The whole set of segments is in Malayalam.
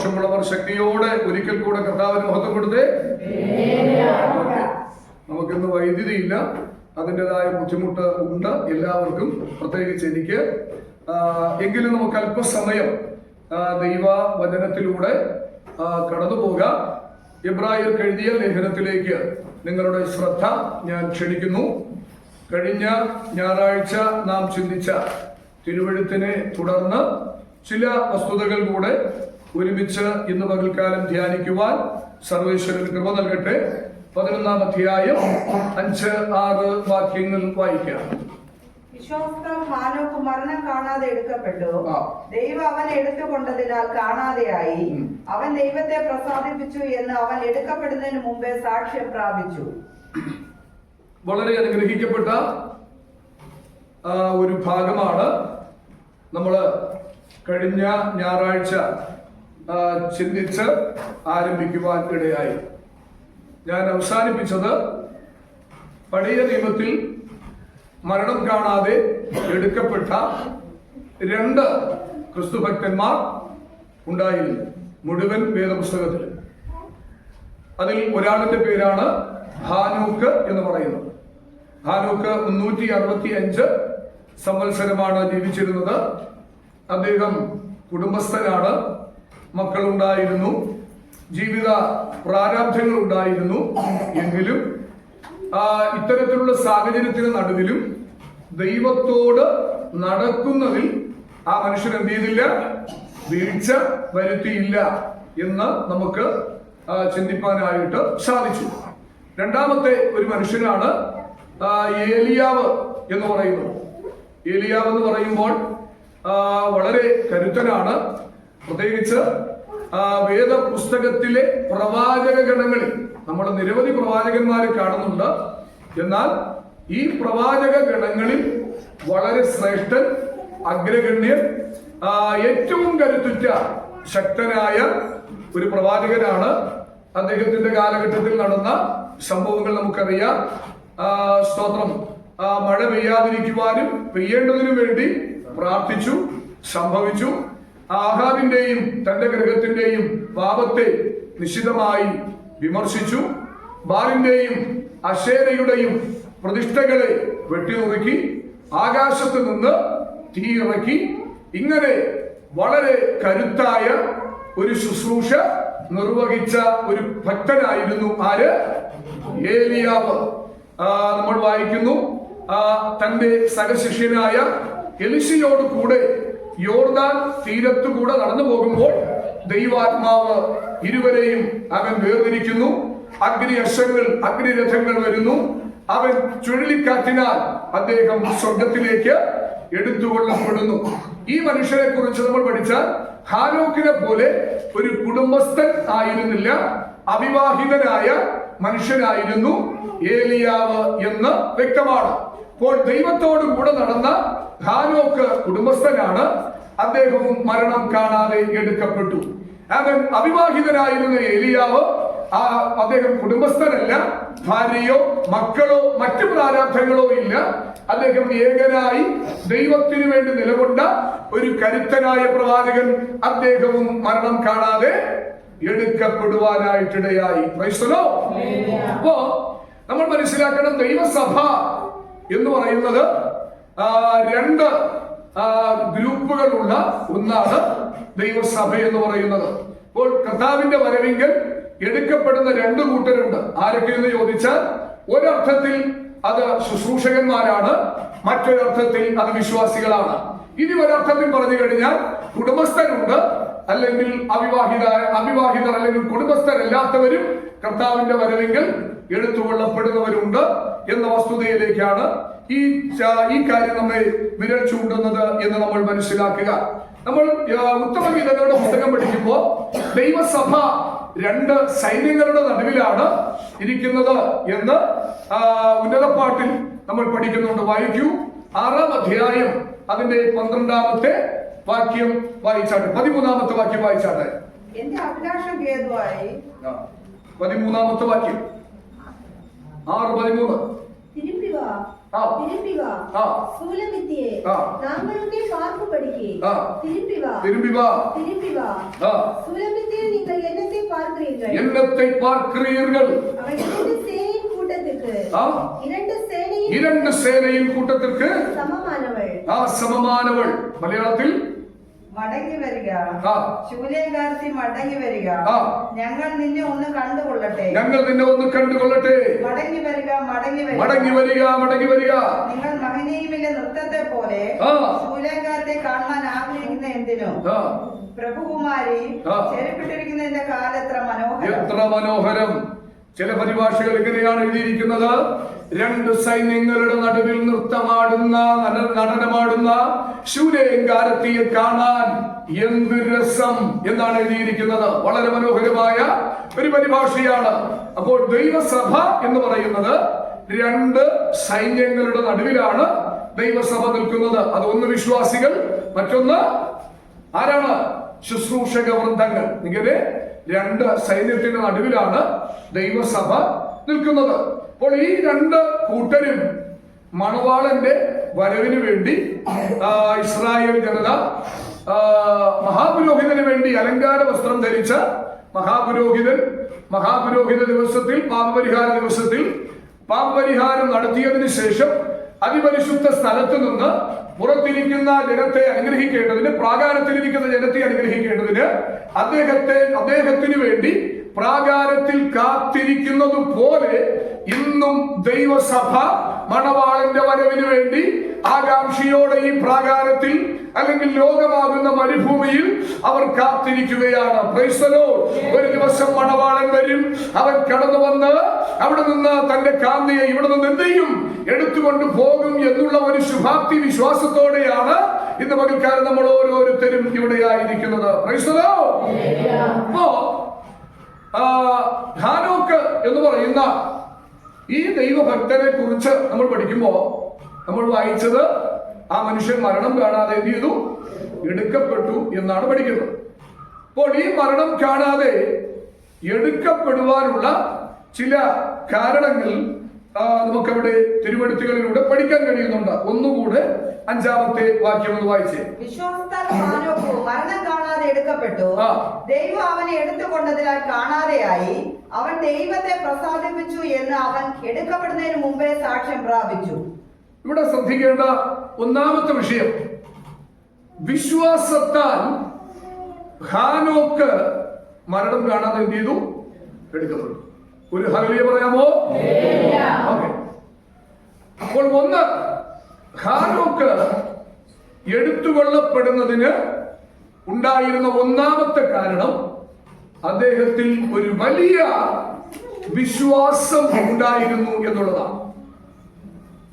സന്തോഷമുള്ളവർ ശക്തിയോടെ ഒരിക്കൽ കൂടെ കർത്താവിന് മഹത്വം കൊടുത്തേ. നമുക്കിന്ന് വൈദ്യുതി ഇല്ല, അതിൻ്റെതായ ബുദ്ധിമുട്ട് ഉണ്ട് എല്ലാവർക്കും, പ്രത്യേകിച്ച് എനിക്ക്. എങ്കിലും നമുക്ക് അല്പസമയം ദൈവവചനത്തിലൂടെ കടന്നു പോകാം. എബ്രായർക്ക് എഴുതിയ ലേഖനത്തിലേക്ക് നിങ്ങളുടെ ശ്രദ്ധ ഞാൻ ക്ഷണിക്കുന്നു. കഴിഞ്ഞ ഞായറാഴ്ച നാം ചിന്തിച്ച തിരുവെഴുത്തിനെ തുടർന്ന് ചില വസ്തുതകൾ കൂടെ ഒരുമിച്ച് ഇന്ന് പകൽക്കാലം ധ്യാനിക്കുവാൻ സർവേശ്വരൻ കൃപ നൽകട്ടെ. 11-ാം അധ്യായം 5-6 വാക്യങ്ങൾ വായിക്കാം. വിശ്വാസത്താൽ ഹാനോക്ക് മരണം കാണാതെ എടുക്കപ്പെട്ടു. ദൈവം അവനെ എടുത്തുകൊണ്ടതിനാൽ കാണാതെയായി. അവൻ ദൈവത്തെ പ്രസാദിപ്പിച്ചു എന്ന് അവൻ എടുക്കപ്പെടുന്നതിന് മുമ്പേ സാക്ഷ്യം പ്രാപിച്ചു. വളരെ അനുഗ്രഹിക്കപ്പെട്ട ഒരു ഭാഗമാണ് നമ്മൾ കഴിഞ്ഞ ഞായറാഴ്ച ചിന്തിച്ച് ആരംഭിക്കുവാൻ ഇടയായി. ഞാൻ അവസാനിപ്പിച്ചത് പഴയ നിയമത്തിൽ മരണം കാണാതെ എടുക്കപ്പെട്ട 2 ക്രിസ്തുഭക്തന്മാർ ഉണ്ടായിരുന്നു മുഴുവൻ വേദപുസ്തകത്തിൽ. അതിൽ ഒരാളിന്റെ പേരാണ് ഹാനോക്ക് എന്ന് പറയുന്നത്. ഹാനോക്ക് 365 സംവത്സരമാണ് ജീവിച്ചിരുന്നത്. അദ്ദേഹം കുടുംബസ്ഥനാണ്, മക്കളുണ്ടായിരുന്നു, ജീവിത പ്രാരാബ്ധങ്ങൾ ഉണ്ടായിരുന്നു. എങ്കിലും ഇത്തരത്തിലുള്ള സാഹചര്യത്തിന് നടുവിലും ദൈവത്തോട് നടക്കുന്നതിൽ ആ മനുഷ്യൻ എന്ത് ചെയ്തില്ല, വീഴ്ച വരുത്തിയില്ല എന്ന് നമുക്ക് ചിന്തിപ്പാനായിട്ട് സാധിച്ചു. രണ്ടാമത്തെ ഒരു മനുഷ്യനാണ് ഏലിയാവ് എന്ന് പറയുന്നത്. ഏലിയാവ് എന്ന് പറയുമ്പോൾ വളരെ കരുത്തനാണ്. പ്രത്യേകിച്ച് വേദപുസ്തകത്തിലെ പ്രവാചക ഗണങ്ങളിൽ നമ്മൾ നിരവധി പ്രവാചകന്മാരെ കാണുന്നുണ്ട്. എന്നാൽ ഈ പ്രവാചക ഗണങ്ങളിൽ വളരെ ശ്രേഷ്ഠൻ, അഗ്രഗണ്യൻ, ഏറ്റവും കരുത്തുറ്റ ശക്തനായ ഒരു പ്രവാചകനാണ്. അദ്ദേഹത്തിന്റെ കാലഘട്ടത്തിൽ നടന്ന സംഭവങ്ങൾ നമുക്കറിയാം. സ്തോത്രം. മഴ പെയ്യാതിരിക്കുവാനും പെയ്യേണ്ടതിനു വേണ്ടി പ്രാർത്ഥിച്ചു, സംഭവിച്ചു. ആഹാബിന്റെയും തന്റെ ഗൃഹത്തിന്റെയും പാപത്തെ നിശിതമായി വിമർശിച്ചു. ബാലിന്റെയും അശേരയുടെയും പ്രതിഷ്ഠകളെ വെട്ടിനുറുക്കി, ആകാശത്ത് നിന്ന് തീ ഇറക്കി. ഇങ്ങനെ വളരെ കരുത്തായ ഒരു ശുശ്രൂഷ നിർവഹിച്ച ഒരു ഭക്തനായിരുന്നു ആര്? ഏലിയാവ്. നമ്മൾ വായിക്കുന്നു, തന്റെ സഹശിഷ്യനായ എലിശയോട് കൂടെ യോർദാൻ തീരത്തുകൂടെ നടന്നു പോകുമ്പോൾ ദൈവാത്മാവ് ഇരുവരെയും അവൻ വേർതിരിക്കുന്നു. അഗ്നിരഥങ്ങൾ വരുന്നു. അവൻ ചുഴലിക്കാറ്റിനാൽ അദ്ദേഹം സ്വർഗത്തിലേക്ക് എടുത്തുകൊള്ളപ്പെടുന്നു. ഈ മനുഷ്യനെ കുറിച്ച് നമ്മൾ പഠിച്ചാൽ ഹാനോക്കിനെ പോലെ ഒരു കുടുംബസ്ഥൻ ആയിരുന്നില്ല, അവിവാഹിതനായ മനുഷ്യനായിരുന്നു ഏലിയാവ് എന്ന് വ്യക്തമാണ്. അപ്പോൾ ദൈവത്തോടു കൂടെ നടന്ന ഹാനോക്ക് കുടുംബസ്ഥനാണ്. അദ്ദേഹവും മരണം കാണാതെ എടുക്കപ്പെട്ടു. അവൻ അവിവാഹിതനായിരുന്ന ഏലിയാവ്, അദ്ദേഹം കുടുംബസ്ഥനല്ല. ഭാര്യയോ മക്കളോ മറ്റു പ്രാരാബ്ധങ്ങളോ ഇല്ല. അദ്ദേഹം ഏകനായി ദൈവത്തിനു വേണ്ടി നിലകൊണ്ട ഒരു കരുത്തനായ പ്രവാചകൻ. അദ്ദേഹവും മരണം കാണാതെ എടുക്കപ്പെടുവാനായിട്ടിടയായി. അപ്പോ നമ്മൾ മനസ്സിലാക്കണം, ദൈവസഭ എന്ന് പറയുന്നത് 2 ഗ്രൂപ്പുകളുള്ള ഒന്നാണ് ദൈവസഭ എന്ന് പറയുന്നത്. അപ്പോൾ കർത്താവിന്റെ വരവിങ്കൽ എടുക്കപ്പെടുന്ന 2 കൂട്ടരുണ്ട്. ആരൊക്കെയെന്ന് ചോദിച്ചാൽ, ഒരർത്ഥത്തിൽ അത് ശുശ്രൂഷകന്മാരാണ്, മറ്റൊരർത്ഥത്തിൽ അത് വിശ്വാസികളാണ്. ഇനി ഒരർത്ഥത്തിൽ പറഞ്ഞു കഴിഞ്ഞാൽ കുടുംബസ്ഥരുണ്ട്, അല്ലെങ്കിൽ അവിവാഹിതർ അല്ലെങ്കിൽ കുടുംബസ്ഥരല്ലാത്തവരും കർത്താവിന്റെ വരവിങ്കൽ എടുത്തുകൊള്ളപ്പെടുന്നവരുണ്ട് എന്ന വസ്തുതയിലേക്കാണ് ഈ കാര്യം നമ്മെ വിരൽ ചൂണ്ടുന്നത് എന്ന് നമ്മൾ മനസ്സിലാക്കുക. നമ്മൾ ഉത്തമഗീതങ്ങളുടെ പുസ്തകം പഠിക്കുമ്പോൾ ദൈവസഭ 2 സൈന്യങ്ങളുടെ നടുവിലാണ് ഇരിക്കുന്നത് എന്ന് ഉന്നതപ്പാട്ടിൽ നമ്മൾ പഠിക്കുന്നുണ്ട്. വായിക്കൂ, 6-ാം അധ്യായം അതിന്റെ 12-ാമത്തെ വാക്യം വായിച്ചാട്ടെ. 13-ാമത്തെ വാക്യം വായിച്ചാട്ടെ. എന്റെ അഭിലാഷം ഹേതുവായി 13-ാമത്തെ വാക്യം 6:13. நாங்களுக்கே பார்ப்பு படிக்கே திரும்பி வா பார்க்கிறீர்கள். என்னத்தை பார்க்கிறீர்கள்? அவர் இரண்டு சேனையின் கூட்டத்திற்கு ஆ? இரண்டு சேனையின் கூட்டத்திற்கு சமமானவள். சமமானவள். മലയാളത്തിൽ മടങ്ങി വരിക, ആ. ശൂലേകാർത്തി മടങ്ങി വരിക, ആ. ഞങ്ങൾ നിന്നെ ഒന്ന് കണ്ടുകൊള്ളട്ടെ. ഞങ്ങൾ നിന്നെ ഒന്ന് കണ്ടുകൊള്ളട്ടെ. മടങ്ങി വരിക, മടങ്ങി വരിക, മടങ്ങി വരിക, മടങ്ങി വരിക. നിങ്ങൾ മഹനീമിലെ നൃത്തത്തെ പോലെ ആ. ശൂലേകാർത്തെ കാണാൻ ആഗ്രഹിക്കുന്ന എന്തിനു? ആ. പ്രഭുകുമാരി, ആ. ചെരുപ്പിട്ടിരിക്കുന്നതിന്റെ കാലെത്ര മനോഹരം. എത്ര മനോഹരം. ചില പരിഭാഷകൾ ഇങ്ങനെയാണ് എഴുതിയിരിക്കുന്നത്: രണ്ട് സൈന്യങ്ങളുടെ നടുവിൽ നൃത്തമാടുന്ന നടനമാടുന്ന ശൂലേകാരത്തിയെ കാണാൻ എന്ത് രസം എന്നാണ് എഴുതിയിരിക്കുന്നത്. വളരെ മനോഹരമായ ഒരു പരിഭാഷയാണ്. അപ്പോൾ ദൈവസഭ എന്ന് പറയുന്നത് രണ്ട് സൈന്യങ്ങളുടെ നടുവിലാണ് ദൈവസഭ നിൽക്കുന്നത്. അതൊന്ന് വിശ്വാസികൾ, മറ്റൊന്ന് ആരാണ്? ശുശ്രൂഷക വൃന്ദങ്ങൾ. ഇങ്ങനെ രണ്ട് സൈന്യത്തിന്റെ നടുവിലാണ് ദൈവസഭ നിൽക്കുന്നത്. അപ്പോൾ ഈ രണ്ട് കൂട്ടരും മണവാളന്റെ വരവിന് വേണ്ടി ഇസ്രായേൽ ജനത മഹാപുരോഹിതന് വേണ്ടി അലങ്കാര വസ്ത്രം ധരിച്ച മഹാപുരോഹിത ദിവസത്തിൽ, പാപപരിഹാര ദിവസത്തിൽ പാപപരിഹാരം നടത്തിയതിനു ശേഷം അതിപരിശുദ്ധ സ്ഥലത്ത് നിന്ന് പുറത്തിരിക്കുന്ന ജനത്തെ അനുഗ്രഹിക്കേണ്ടതിന്, പ്രാകാരത്തിലിരിക്കുന്ന ജനത്തെ അനുഗ്രഹിക്കേണ്ടതിന് അദ്ദേഹത്തിന് വേണ്ടി പ്രാകാരത്തിൽ കാത്തിരിക്കുന്നത് പോലെ ഇന്നും ദൈവസഭ മണവാളന്റെ വരവിന് വേണ്ടി ആകാംക്ഷയോടെ ഈ പ്രാകാരത്തിൽ, അല്ലെങ്കിൽ ലോകമാകുന്ന മരുഭൂമിയിൽ അവർ കാത്തിരിക്കുകയാണ്. Praise the Lord. ഒരു ദിവസം മണവാളൻ വരും. അവൻ കടന്നു വന്ന് അവിടെ നിന്ന് തന്റെ കാന്തിയെ ഇവിടെ നിന്ന് എന്ത് ചെയ്യും? എടുത്തുകൊണ്ട് പോകും എന്നുള്ള ഒരു ശുഭാപ്തി വിശ്വാസത്തോടെയാണ് ഇന്ന് പകൽക്കാലം നമ്മൾ ഓരോരുത്തരും ഇവിടെയായിരിക്കുന്നത്. Praise the Lord. അപ്പോ ഹാനോക്ക് എന്ന് പറയുന്ന ഈ ദൈവഭക്തനെ കുറിച്ച് നമ്മൾ പഠിക്കുമ്പോ നമ്മൾ വായിച്ചത് ആ മനുഷ്യൻ മരണം കാണാതെ എന്ത് ചെയ്തു? എടുക്കപ്പെട്ടു എന്നാണ് പഠിക്കുന്നത്. അപ്പോൾ ഈ മരണം കാണാതെ എടുക്കപ്പെടുവാനുള്ള ചില കാരണങ്ങൾ നമുക്കവിടെ തിരുവെഴുത്തുകളിലൂടെ പഠിക്കാൻ കഴിയുന്നുണ്ട്. ഒന്നുകൂടെ 5-ാമത്തെ വാക്യം ഒന്ന് വായിച്ചേ. വിശ്വാസത്താൽ ഹാനോക്ക് മരണം കാണാതെ എടുക്കപ്പെട്ടു. ദൈവം അവനെ എടുത്തുകൊണ്ടതിനാൽ കാണാതെയായി. അവൻ ദൈവത്തെ പ്രസാദിപ്പിച്ചു എന്ന് അവൻ എടുക്കപ്പെടുന്നതിന് മുമ്പേ സാക്ഷ്യം പ്രാപിച്ചു. ഇവിടെ ശ്രദ്ധിക്കേണ്ട ഒന്നാമത്തെ വിഷയം, വിശ്വാസത്താൽ ഹാനോക്ക് മരണം കാണാതെ എന്ത് ചെയ്തു? എടുക്കപ്പെട്ടു. ഒരു ഹല്ലേലൂയ പറയാമോ? ഓക്കേ. അപ്പോൾ ഒന്ന്, ഹാനോക്ക് എടുത്തുകൊള്ളപ്പെടുന്നതിന് ഉണ്ടായിരുന്ന ഒന്നാമത്തെ കാരണം അദ്ദേഹത്തിൽ ഒരു വലിയ വിശ്വാസം ഉണ്ടായിരുന്നു എന്നുള്ളതാണ്.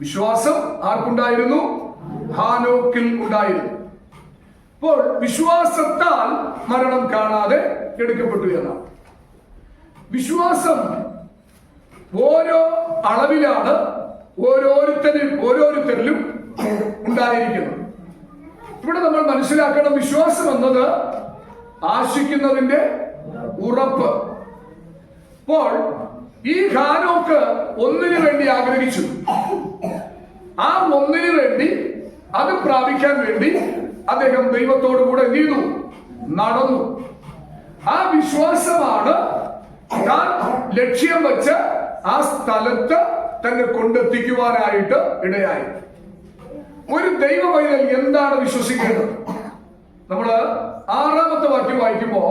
വിശ്വാസം ആർക്കുണ്ടായിരുന്നു? ഹാനോക്കിൽ ഉണ്ടായിരുന്നു. അപ്പോൾ വിശ്വാസത്താൽ മരണം കാണാതെ എടുക്കപ്പെട്ടു എന്നാണ്. വിശ്വാസം ഓരോ അളവിലാണ് ഓരോരുത്തരിലും ഉണ്ടായിരിക്കുന്നത്. ഇവിടെ നമ്മൾ മനസ്സിലാക്കണം, വിശ്വാസം എന്നത് ആശിക്കുന്നതിന്റെ ഉറപ്പ്. അപ്പോൾ ഈ ഹാനോക്ക് ഒന്നിനു വേണ്ടി ആഗ്രഹിച്ചു. ആ ഒന്നിനു വേണ്ടി, അത് പ്രാപിക്കാൻ വേണ്ടി അദ്ദേഹം ദൈവത്തോടു കൂടെ എന്ത് ചെയ്തു? നടന്നു. ആ വിശ്വാസമാണ് താൻ ലക്ഷ്യം വെച്ച് ആ സ്ഥലത്ത് തന്നെ കൊണ്ടെത്തിക്കുവാനായിട്ട് ഇടയായി. ഒരു ദൈവ പൈതൽ എന്താണ് വിശ്വസിക്കേണ്ടത്? നമ്മള് 6-ാമത്തെ വാക്യം വായിക്കുമ്പോ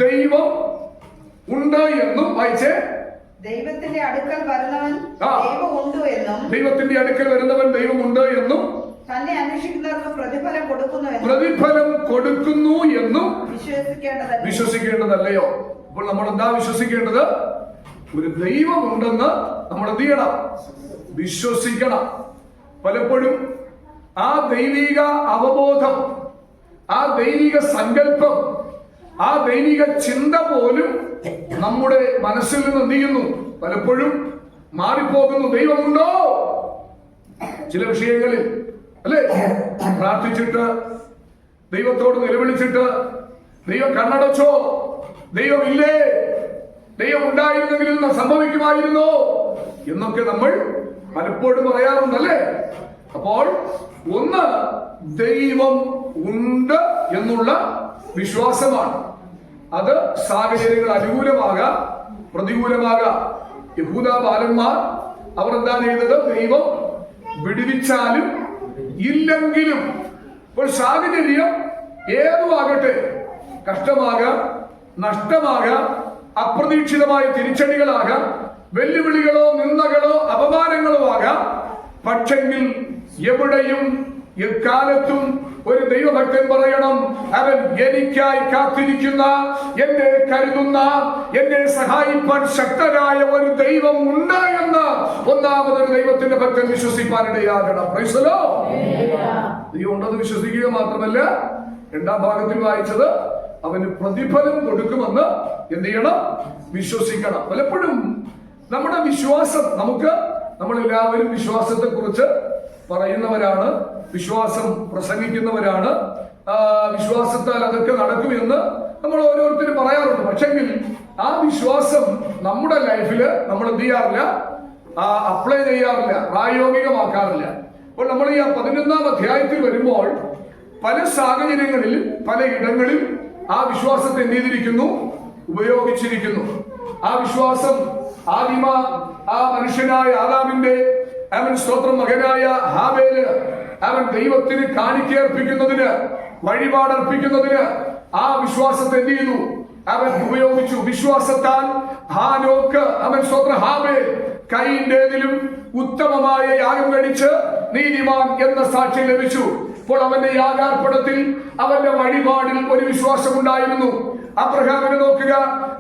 ദൈവം ഉണ്ട് എന്നും വായിച്ചേ. ദൈവത്തിന്റെ അടുക്കൽ വരുന്നവൻ ദൈവമുണ്ട് എന്നും, ദൈവത്തിന്റെ അടുക്കൽ വരുന്നവൻ ദൈവമുണ്ട് എന്നും, തന്നെ അന്വേഷിക്കുന്നവർക്ക് പ്രതിഫലം കൊടുക്കുന്നു എന്നും വിശ്വസിക്കേണ്ടതല്ലയോ? അപ്പോൾ നമ്മൾ എന്താ വിശ്വസിക്കേണ്ടത്? ഒരു ദൈവമുണ്ടെന്ന് നമ്മൾ എന്ത് ചെയ്യണം? വിശ്വസിക്കണം. പലപ്പോഴും ആ ദൈവിക അവബോധം, ആ ദൈവിക സങ്കല്പം, ആ ദൈവിക ചിന്ത പോലും നമ്മുടെ മനസ്സിൽ നിന്ന് എന്ത് ചെയ്യുന്നു? പലപ്പോഴും മാറിപ്പോകുന്നു. ദൈവമുണ്ടോ? ചില വിഷയങ്ങളിൽ അല്ലെ, പ്രാർത്ഥിച്ചിട്ട്, ദൈവത്തോട് നിലവിളിച്ചിട്ട്, ദൈവം കണ്ണടച്ചോ, ദൈവമില്ലേ, ദൈവം ഉണ്ടായിരുന്നെങ്കിൽ ഇന്ന് സംഭവിക്കുമായിരുന്നോ എന്നൊക്കെ നമ്മൾ പലപ്പോഴും പറയാറുണ്ടല്ലേ. അപ്പോൾ ഒന്ന്, ദൈവം ഉണ്ട് എന്നുള്ള വിശ്വാസമാണ്. അത് സാഹചര്യങ്ങൾ അനുകൂലമാകാം, പ്രതികൂലമാകാം. യഹൂദ ബാലന്മാർ അവർ എന്താ ചെയ്തത്? ദൈവം വിടുവിച്ചാലും ഇല്ലെങ്കിലും ഇപ്പോൾ സാഹചര്യം ഏതുമാകട്ടെ, കഷ്ടമാകാം, നഷ്ടമാകാം, അപ്രതീക്ഷിതമായ തിരിച്ചടികളാകാം, വെല്ലുവിളികളോ നിന്ദകളോ അപമാനങ്ങളോ ആകാം. പക്ഷെങ്കിൽ എവിടെയും എക്കാലത്തും ഒരു ദൈവഭക്തൻ പറയണം, അവൻ എനിക്കായി കാത്തിരിക്കുന്ന, എന്നെ കരുതുന്ന, എന്നെ സഹായിപ്പാൻ ശക്തനായ ഒരു ദൈവം ഉണ്ട് എന്ന് ഒന്നാമതൊരു ദൈവത്തിന്റെ ഭക്തൻ വിശ്വസിപ്പാനിടയാകണം. Praise the Lord. ദൈവം ഉണ്ടെന്ന് വിശ്വസിക്കുക മാത്രമല്ല, രണ്ടാം ഭാഗത്തിൽ വായിച്ചത് അവന് പ്രതിഫലം കൊടുക്കുമെന്ന് എന്ത് ചെയ്യണം? വിശ്വസിക്കണം. പലപ്പോഴും നമ്മുടെ വിശ്വാസം, നമ്മളെല്ലാവരും വിശ്വാസത്തെ കുറിച്ച് പറയുന്നവരാണ്, വിശ്വാസം പ്രസംഗിക്കുന്നവരാണ്, വിശ്വാസത്താൽ അതൊക്കെ നടക്കുമെന്ന് നമ്മൾ ഓരോരുത്തരും പറയാറുണ്ട്. പക്ഷെങ്കിൽ ആ വിശ്വാസം നമ്മുടെ ലൈഫില് നമ്മൾ എന്ത് ചെയ്യാറില്ല? അപ്ലൈ ചെയ്യാറില്ല, പ്രായോഗികമാക്കാറില്ല. അപ്പോൾ നമ്മൾ ഈ 11-ാം അധ്യായത്തിൽ വരുമ്പോൾ പല സാഹചര്യങ്ങളിൽ, പല ഇടങ്ങളിൽ ആ വിശ്വാസത്തെ എന്ത് ചെയ്തിരിക്കുന്നു? ഉപയോഗിച്ചിരിക്കുന്നു. ആ വിശ്വാസം ആ മനുഷ്യനായ ആദാമിന്റെ സ്തോത്രം മകനായ ഹാബേല് അവൻ ദൈവത്തിന് കാണിക്കർപ്പിക്കുന്നതിന്, വഴിപാടർപ്പിക്കുന്നതിന് ആ വിശ്വാസത്തെ എന്ത് ചെയ്തു? അവൻ ഉപയോഗിച്ചു. വിശ്വാസത്താൽ ഹാനോക്ക് ഹാബേൽ കൈയിന്റേതിലും ഉത്തമമായ യാഗം കഴിച്ച് നീതിമാൻ എന്ന സാക്ഷ്യം ലഭിച്ചു. അപ്പോൾ അവന്റെ യാഗാർപ്പണത്തിൽ, അവന്റെ വഴിപാടിൽ ഒരു വിശ്വാസം ഉണ്ടായിരുന്നു. അബ്രഹാമിനെ നോക്കുക.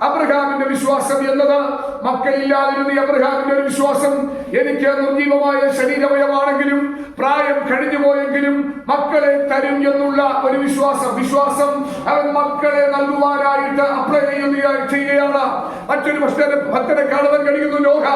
അബ്രഹാമിന്റെ വിശ്വാസം എന്നത് മക്കളില്ലാതിരുന്ന അബ്രഹാമിന്റെ ഒരു വിശ്വാസം, എനിക്ക് നിർജീവമായ ശരീരമയമാണെങ്കിലും പ്രായം കഴിഞ്ഞു പോയെങ്കിലും മക്കളെ തരും എന്നുള്ള ഒരു വിശ്വാസം അവൻ മക്കളെ നൽകുവാനായിട്ട് അപ്ലൈ ചെയ്യുകയാണ്. മറ്റൊരു ഭക്തനെ കാണുവാൻ കഴിയുന്നു നോഹ.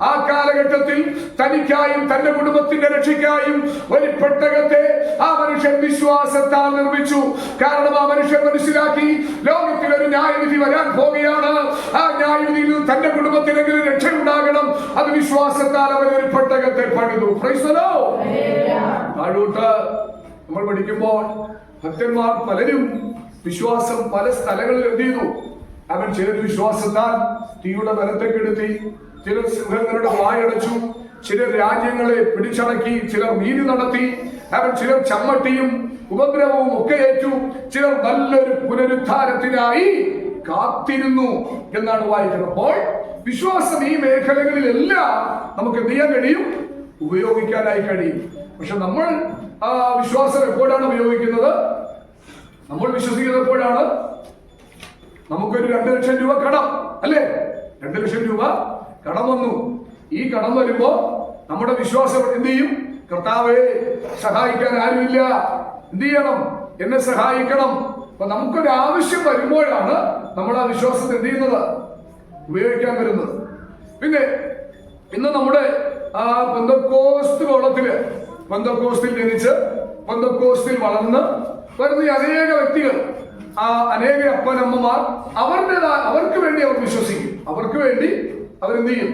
ആ കാലഘട്ടത്തിൽ തനിക്കായും തന്റെ കുടുംബത്തിന്റെ രക്ഷയ്ക്കായും ഒരു പെട്ടകത്തെ ആ മനുഷ്യൻ വിശ്വാസത്താൽ നിർമ്മിച്ചു. കാരണം ആ മനുഷ്യൻ മനസ്സിലാക്കി, ലോകത്തിൽ ഒരു ന്യായവിധി വരാൻ പോവുകയാണ്. ആ ന്യായവിധിയിൽ നിന്ന് തന്റെ കുടുംബത്തിനെങ്കിലും രക്ഷയുണ്ടാകണം. അത് വിശ്വാസത്താൽ അവൻ ഒരു പെട്ടകത്തെ പണിതു. Praise the Lord. താഴോട്ട് നമ്മൾ പഠിക്കുമ്പോൾ ഭക്തന്മാർ പലരും വിശ്വാസം പല സ്ഥലങ്ങളിൽ എന്ത് ചെയ്തു? അവൻ ചിലർ വിശ്വാസത്താൽ തീയുടെ ബലത്തെ കെടുത്തി, ചിലർ സിംഹങ്ങളുടെ വായടച്ചു, ചിലർ രാജ്യങ്ങളെ പിടിച്ചടക്കി, ചിലർ നീതി നടത്തി, ചിലർ ചമ്മട്ടിയും ഉപദ്രവവും ഒക്കെ ഏറ്റു, ചിലർ നല്ലൊരു പുനരുദ്ധാരത്തിനായി കാത്തിരുന്നു എന്നാണ് വായിക്കുന്നത്. അപ്പോൾ വിശ്വാസം ഈ മേഖലകളിലെല്ലാം നമുക്ക് എന്ത് ചെയ്യാൻ കഴിയും? ഉപയോഗിക്കാനായി കഴിയും. പക്ഷെ നമ്മൾ വിശ്വാസം എപ്പോഴാണ് ഉപയോഗിക്കുന്നത്? നമ്മൾ വിശ്വസിക്കുന്നത് എപ്പോഴാണ്? നമുക്കൊരു 2 ലക്ഷം രൂപ കടം, അല്ലേ? 2 ലക്ഷം രൂപ കടം വന്നു. ഈ കടം വരുമ്പോ നമ്മുടെ വിശ്വാസം എന്ത് ചെയ്യും? കർത്താവേ, സഹായിക്കാൻ ആരുമില്ല, എന്ത് ചെയ്യണം? എന്നെ സഹായിക്കണം. അപ്പൊ നമുക്കൊരു ആവശ്യം വരുമ്പോഴാണ് നമ്മൾ ആ വിശ്വാസത്തെ എന്ത് ചെയ്യുന്നത്? ഉപയോഗിക്കാൻ വരുന്നത്. പിന്നെ ഇന്ന് നമ്മുടെ പെന്തക്കോസ്തിൽ ജനിച്ച് പെന്തക്കോസ്തിൽ വളർന്ന് വരുന്ന അനേക വ്യക്തികൾ, അനേക അപ്പനമ്മമാർ അവർക്ക് വേണ്ടി അവർ വിശ്വസിക്കും. അവർക്ക് വേണ്ടി അവരെന്ത് ചെയ്യും?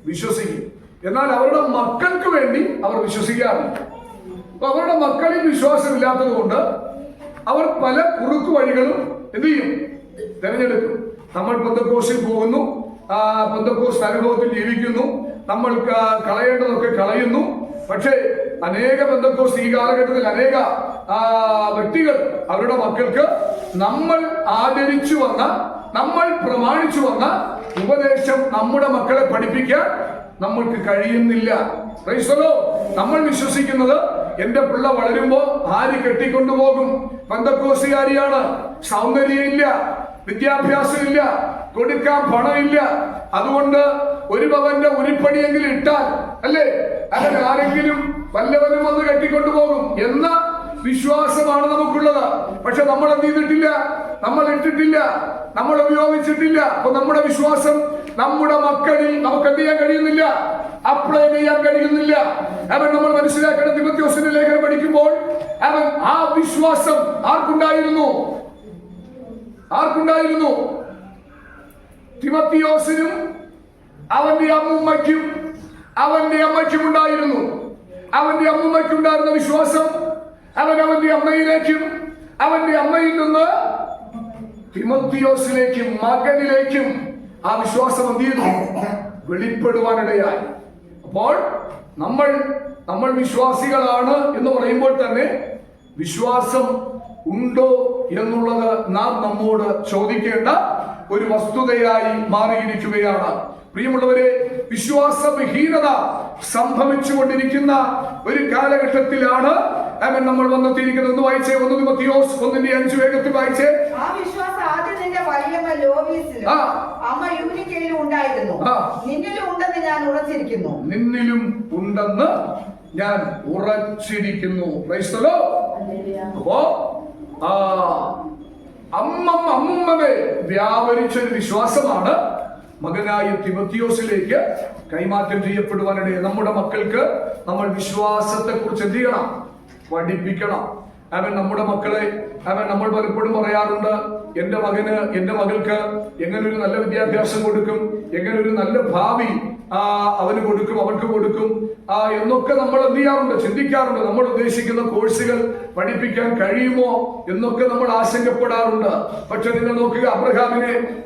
വിശ്വസിക്കും. എന്നാൽ അവരുടെ മക്കൾക്ക് വേണ്ടി അവർ വിശ്വസിക്കാറില്ല. അപ്പൊ അവരുടെ മക്കളിൽ വിശ്വാസമില്ലാത്തത് കൊണ്ട് അവർ പല കുറുക്കു വഴികളും എന്ത് ചെയ്യും? തിരഞ്ഞെടുക്കും. നമ്മൾ പെന്തക്കോസ്തിൽ പോകുന്നു, പെന്തക്കോസ്ത് അനുഭവത്തിൽ ജീവിക്കുന്നു, നമ്മൾ കളയേണ്ടതൊക്കെ കളയുന്നു. പക്ഷേ അനേക പെന്തക്കോസ്ത് ഈ കാലഘട്ടത്തിൽ അനേക വ്യക്തികൾ അവരുടെ മക്കൾക്ക് നമ്മൾ ആദരിച്ചു വന്ന, നമ്മൾ പ്രമാണിച്ചു വന്ന ഉപദേശം നമ്മുടെ മക്കളെ പഠിപ്പിക്കാൻ നമ്മൾക്ക് കഴിയുന്നില്ല. നമ്മൾ വിശ്വസിക്കുന്നത് എന്റെ പിള്ള വളരുമ്പോ ആര് കെട്ടിക്കൊണ്ടുപോകും? പെന്തക്കോസ്തുകാരിയാണ്, സൗന്ദര്യമില്ല, വിദ്യാഭ്യാസമില്ല, കൊടുക്കാൻ പണമില്ല, അതുകൊണ്ട് ഒരു പവന്റെ ഉരുപ്പടിയെങ്കിലും ഇട്ടാൽ, അല്ലേ, അങ്ങനെ ആരെങ്കിലും വല്ലവനും വന്ന് കെട്ടിക്കൊണ്ടുപോകും എന്ന വിശ്വാസമാണ് നമുക്കുള്ളത്. പക്ഷെ നമ്മൾ എന്ത് ചെയ്തിട്ടില്ല? നമ്മൾ ഇട്ടിട്ടില്ല, നമ്മൾ ഉപയോഗിച്ചിട്ടില്ല. അപ്പൊ നമ്മുടെ വിശ്വാസം നമ്മുടെ മക്കളിൽ നമുക്ക് എന്ത് ചെയ്യാൻ കഴിയുന്നില്ല? അപ്ലൈ ചെയ്യാൻ കഴിയുന്നില്ല. നമ്മൾ മനസ്സിലാക്കണം, തിമോഥെയോസിന്റെ ലേഖനം പഠിക്കുമ്പോൾ ആ വിശ്വാസം ആർക്കുണ്ടായിരുന്നു? തിമോഥെയോസിനും അവന്റെ അമ്മയ്ക്കും ഉണ്ടായിരുന്നു. അവന്റെ അമ്മയ്ക്കുണ്ടായിരുന്ന വിശ്വാസം അവന്റെ അമ്മയിലേക്കും അവന്റെ അമ്മയിൽ നിന്ന് തിമോത്തിയോസിലേക്കും മകനിലേക്കും ആ വിശ്വാസം എന്ത് ചെയ്തു? വെളിപ്പെടുവാനിടയായി. അപ്പോൾ നമ്മൾ വിശ്വാസികളാണ് എന്ന് പറയുമ്പോൾ തന്നെ വിശ്വാസം ഉണ്ടോ എന്നുള്ളത് നാം നമ്മോട് ചോദിക്കേണ്ട ഒരു വസ്തുതയായി മാറിയിരിക്കുകയാണ്. പ്രിയമുള്ളവരെ, വിശ്വാസവിഹീനത സംഭവിച്ചുകൊണ്ടിരിക്കുന്ന ഒരു കാലഘട്ടത്തിലാണ് നമ്മൾ വന്നെത്തിയിരിക്കുന്നത്. വായിച്ചേ 1 തിമോത്തിയോസ് 1:5 വേഗത്തിൽ വായിച്ചേ. ആ വിശ്വാസം ആദ്യം നിന്റെ വലിയമ്മ ലോവീസിലും അമ്മ യൂനിക്കയിലും ഉണ്ടായിരുന്നു. നിന്നിലും ഉണ്ടെന്ന് ഞാൻ ഉറച്ചിരിക്കുന്നു. നിന്നിലും ഉണ്ടെന്ന് ഞാൻ ഉറച്ചിരിക്കുന്നു. അപ്പോ അമ്മമ്മേ വ്യാപരിച്ചൊരു വിശ്വാസമാണ് മകനായ തിമോത്തിയോസിലേക്ക് കൈമാറ്റം ചെയ്യപ്പെടുവാനിടയെ. നമ്മുടെ മക്കൾക്ക് നമ്മൾ വിശ്വാസത്തെ കുറിച്ച് എന്ത് ചെയ്യണം? പഠിപ്പിക്കണം. നമ്മുടെ മക്കളെ നമ്മൾ പലപ്പോഴും പറയാറുണ്ട്, എന്റെ മകന് എന്റെ മകൾക്ക് എങ്ങനെ ഒരു നല്ല വിദ്യാഭ്യാസം കൊടുക്കും, എങ്ങനെ ഒരു നല്ല ഭാവി അവന് കൊടുക്കും, അവൾക്ക് കൊടുക്കും എന്നൊക്കെ നമ്മൾ എന്ത് ചെയ്യാറുണ്ട്? ചിന്തിക്കാറുണ്ട്. നമ്മൾ ഉദ്ദേശിക്കുന്ന കോഴ്സുകൾ പഠിപ്പിക്കാൻ കഴിയുമോ എന്നൊക്കെ നമ്മൾ ആശങ്കപ്പെടാറുണ്ട്. പക്ഷെ നിങ്ങൾ നോക്കുക,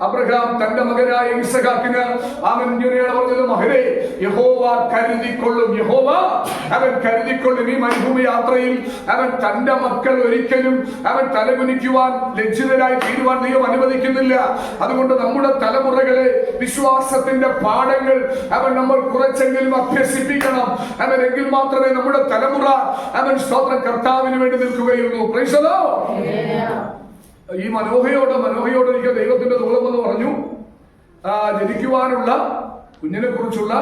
അബ്രഹാം തന്റെ മകനായ ഇസഹാക്കിന് അവൻ ഇങ്ങനെയാണ് പറഞ്ഞത്, മകനെ യഹോവ കരുതിക്കൊള്ളും, യഹോവ അവൻ കരുതിക്കൊള്ളും. ഈ മരുഭൂമി യാത്രയിൽ അവൻ തന്റെ മക്കൾ ഒരിക്കലും അവൻ തലകുനിക്കുവാൻ ലജ്ജിതരായി തീരുവാൻ ദൈവം അനുവദിക്കുന്നില്ല. അതുകൊണ്ട് നമ്മുടെ തലമുറകളെ വിശ്വാസത്തിന്റെ പാഠങ്ങൾ നമ്മൾ കുറച്ചെങ്കിലും അഭ്യസിപ്പിക്കണം. എങ്കിൽ മാത്രമേ നമ്മുടെ തലമുറ സ്തോത്രം കർത്താവിന് വേണ്ടി നിൽക്കുകയുള്ളൂ. Praise the Lord. ഈ മനോഹയോട് എനിക്ക് ദൈവത്തിന്റെ ദൂതമെന്ന് പറഞ്ഞു, ജനിക്കുവാനുള്ള കുഞ്ഞിനെ കുറിച്ചുള്ള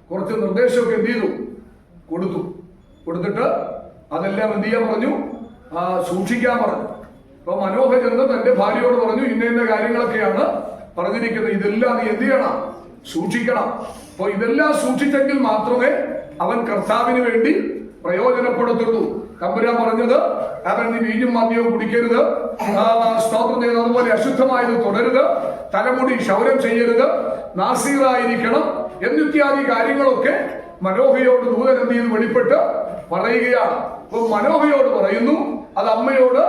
കുറച്ച് നിർദ്ദേശമൊക്കെ എന്ത് ചെയ്തു? കൊടുത്തിട്ട് അതെല്ലാം എന്ത് ചെയ്യാൻ പറഞ്ഞു? സൂക്ഷിക്കാൻ പറഞ്ഞു. അപ്പൊ മനോഹ ചെന്ന് തന്റെ ഭാര്യയോട് പറഞ്ഞു, ഇന്ന കാര്യങ്ങളൊക്കെയാണ് പറഞ്ഞിരിക്കുന്നത്, ഇതെല്ലാം നീ എന്ത് ചെയ്യണം? സൂക്ഷിക്കണം. അപ്പൊ ഇതെല്ലാം സൂക്ഷിച്ചെങ്കിൽ മാത്രമേ അവൻ കർത്താവിന് വേണ്ടി പ്രയോജനപ്പെടുത്തുള്ളൂ. തമ്പുരാൻ പറഞ്ഞത്, അവൻ നീ വീഞ്ഞും മദ്യവും കുടിക്കരുത്, സ്തോത്രം ചെയ്ത് അതുപോലെ അശുദ്ധമായത് തുടരുത്, തലമുടി ക്ഷൗരം ചെയ്യരുത്, നാസീറായിരിക്കണം എന്നിത്യാദി കാര്യങ്ങളൊക്കെ മനോഹയോട് ദൂതൻ എന്ത് ചെയ്ത് വെളിപ്പെട്ട് പറയുകയാണ്. അപ്പൊ മനോഹയോട് പറയുന്നു, അത് അമ്മയോട്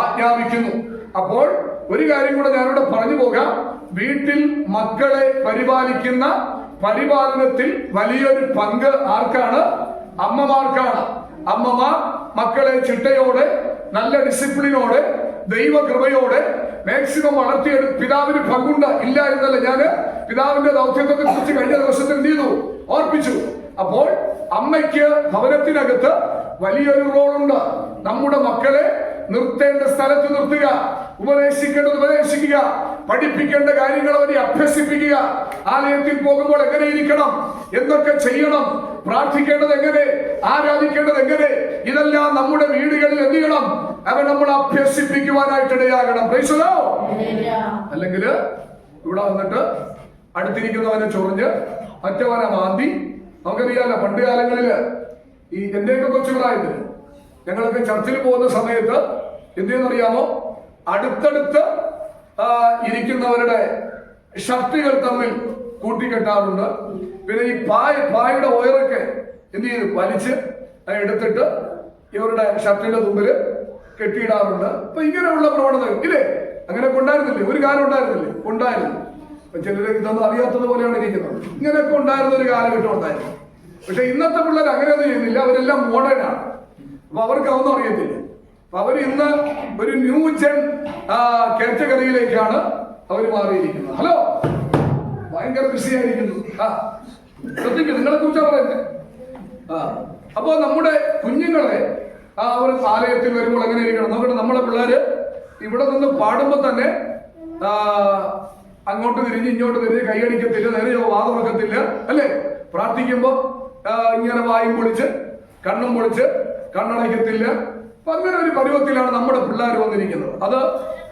ആജ്ഞാപിക്കുന്നു. അപ്പോൾ ഒരു കാര്യം കൂടെ ഞാനിവിടെ പറഞ്ഞു പോകാം. വീട്ടിൽ മക്കളെ പരിപാലിക്കുന്ന പരിപാലനത്തിൽ വലിയൊരു പങ്ക് ആർക്കാണ്? അമ്മമാർക്കാണ്. അമ്മമാർ മക്കളെ ചിട്ടയോടെ, നല്ല ഡിസിപ്ലിനോടെ, ദൈവകൃപയോടെ മാക്സിമം പിതാവിന് പങ്കുണ്ട്, ഇല്ല എന്നല്ല. ഞാന് പിതാവിന്റെ ദൗത്യത്തെ കുറിച്ച് കഴിഞ്ഞ ദിവസത്തിൽ എന്ത് ചെയ്തു? ഓർപ്പിച്ചു. അപ്പോൾ അമ്മയ്ക്ക് ഭവനത്തിനകത്ത് വലിയൊരു റോളുണ്ട്. നമ്മുടെ മക്കളെ നിർത്തേണ്ട സ്ഥലത്ത് നിർത്തുക, ഉപദേശിക്കേണ്ടത് ഉപദേശിക്കുക, പഠിപ്പിക്കേണ്ട കാര്യങ്ങൾ അവരെ അഭ്യസിപ്പിക്കുക. ആലയത്തിൽ പോകുമ്പോൾ എങ്ങനെ ഇരിക്കണം, എന്തൊക്കെ ചെയ്യണം, പ്രാർത്ഥിക്കേണ്ടത് എങ്ങനെ, ആരാധിക്കേണ്ടത് എങ്ങനെ, ഇതെല്ലാം നമ്മുടെ വീടുകളിൽ എന്ത് ചെയ്യണം? നമ്മൾ അഭ്യസിപ്പിക്കുവാനായിട്ടിടയാകണം. അല്ലെങ്കിൽ ഇവിടെ വന്നിട്ട് അടുത്തിരിക്കുന്നവനെ ചൊറിഞ്ഞ് മറ്റവനെ മാന്തി. നമുക്കറിയാലോ, പണ്ട് കാലങ്ങളില് ഈ എന്റെയൊക്കെ കൊച്ചുകളായിട്ട് ഞങ്ങളൊക്കെ ചർച്ചിൽ പോകുന്ന സമയത്ത് എന്ത് ചെയ്യുന്നറിയാമോ? അടുത്തടുത്ത് ഇരിക്കുന്നവരുടെ ഷർട്ടുകൾ തമ്മിൽ കൂട്ടിക്കെട്ടാറുണ്ട്. പിന്നെ ഈ പായയുടെ ഒയറൊക്കെ എന്ത് ചെയ്ത് വലിച്ച് എടുത്തിട്ട് ഇവരുടെ ഷർട്ടിന്റെ തുമ്പില് കെട്ടിയിടാറുണ്ട്. അപ്പൊ ഇങ്ങനെയുള്ള പ്രവണത ഇല്ലേ? അങ്ങനെയൊക്കെ ഉണ്ടായിരുന്നില്ലേ? ഒരു കാലം ഉണ്ടായിരുന്നു. അപ്പൊ ചിലര് ഇതൊന്നും അറിയാത്തത് പോലെയാണ് ഇരിക്കുന്നത്. ഇങ്ങനെയൊക്കെ ഉണ്ടായിരുന്ന ഒരു കാലഘട്ടം ഉണ്ടായിരുന്നു. പക്ഷെ ഇന്നത്തെ പിള്ളേർ അങ്ങനെയൊന്നും ചെയ്യുന്നില്ല. അവരെല്ലാം മോഡേൺ ആണ്. അപ്പൊ അവർക്ക് അതൊന്നും അറിയത്തില്ല. അപ്പൊ അവർ ഇന്ന് ഒരു ന്യൂ ജെൻ കാറ്റഗറിയിലേക്കാണ് അവർ മാറിയിരിക്കുന്നത്. ഹലോ, ഭയങ്കര ബിസിയായിരിക്കുന്നു. ശ്രദ്ധിക്കും, നിങ്ങളെ കുറിച്ചാണ് പറയുന്നത്. അപ്പൊ നമ്മുടെ കുഞ്ഞുങ്ങളെ അവർ ആലയത്തിൽ വരുമ്പോൾ എങ്ങനെ ഇരിക്കണം നോക്കട്ടെ. നമ്മളെ പിള്ളേര് ഇവിടെ നിന്ന് പാടുമ്പോ തന്നെ അങ്ങോട്ട് തിരിഞ്ഞ് ഇങ്ങോട്ട് തിരിഞ്ഞ് കൈയടിക്കത്തില്ല, നേരെ വാതുറക്കത്തില്ല, അല്ലേ? പ്രാർത്ഥിക്കുമ്പോ ഇങ്ങനെ വായും പൊളിച്ച് കണ്ണും പൊളിച്ച് കണ്ണടയ്ക്കത്തില്ല. അപ്പൊ അങ്ങനെ ഒരു പരുവത്തിലാണ് നമ്മുടെ പിള്ളേർ വന്നിരിക്കുന്നത്. അത്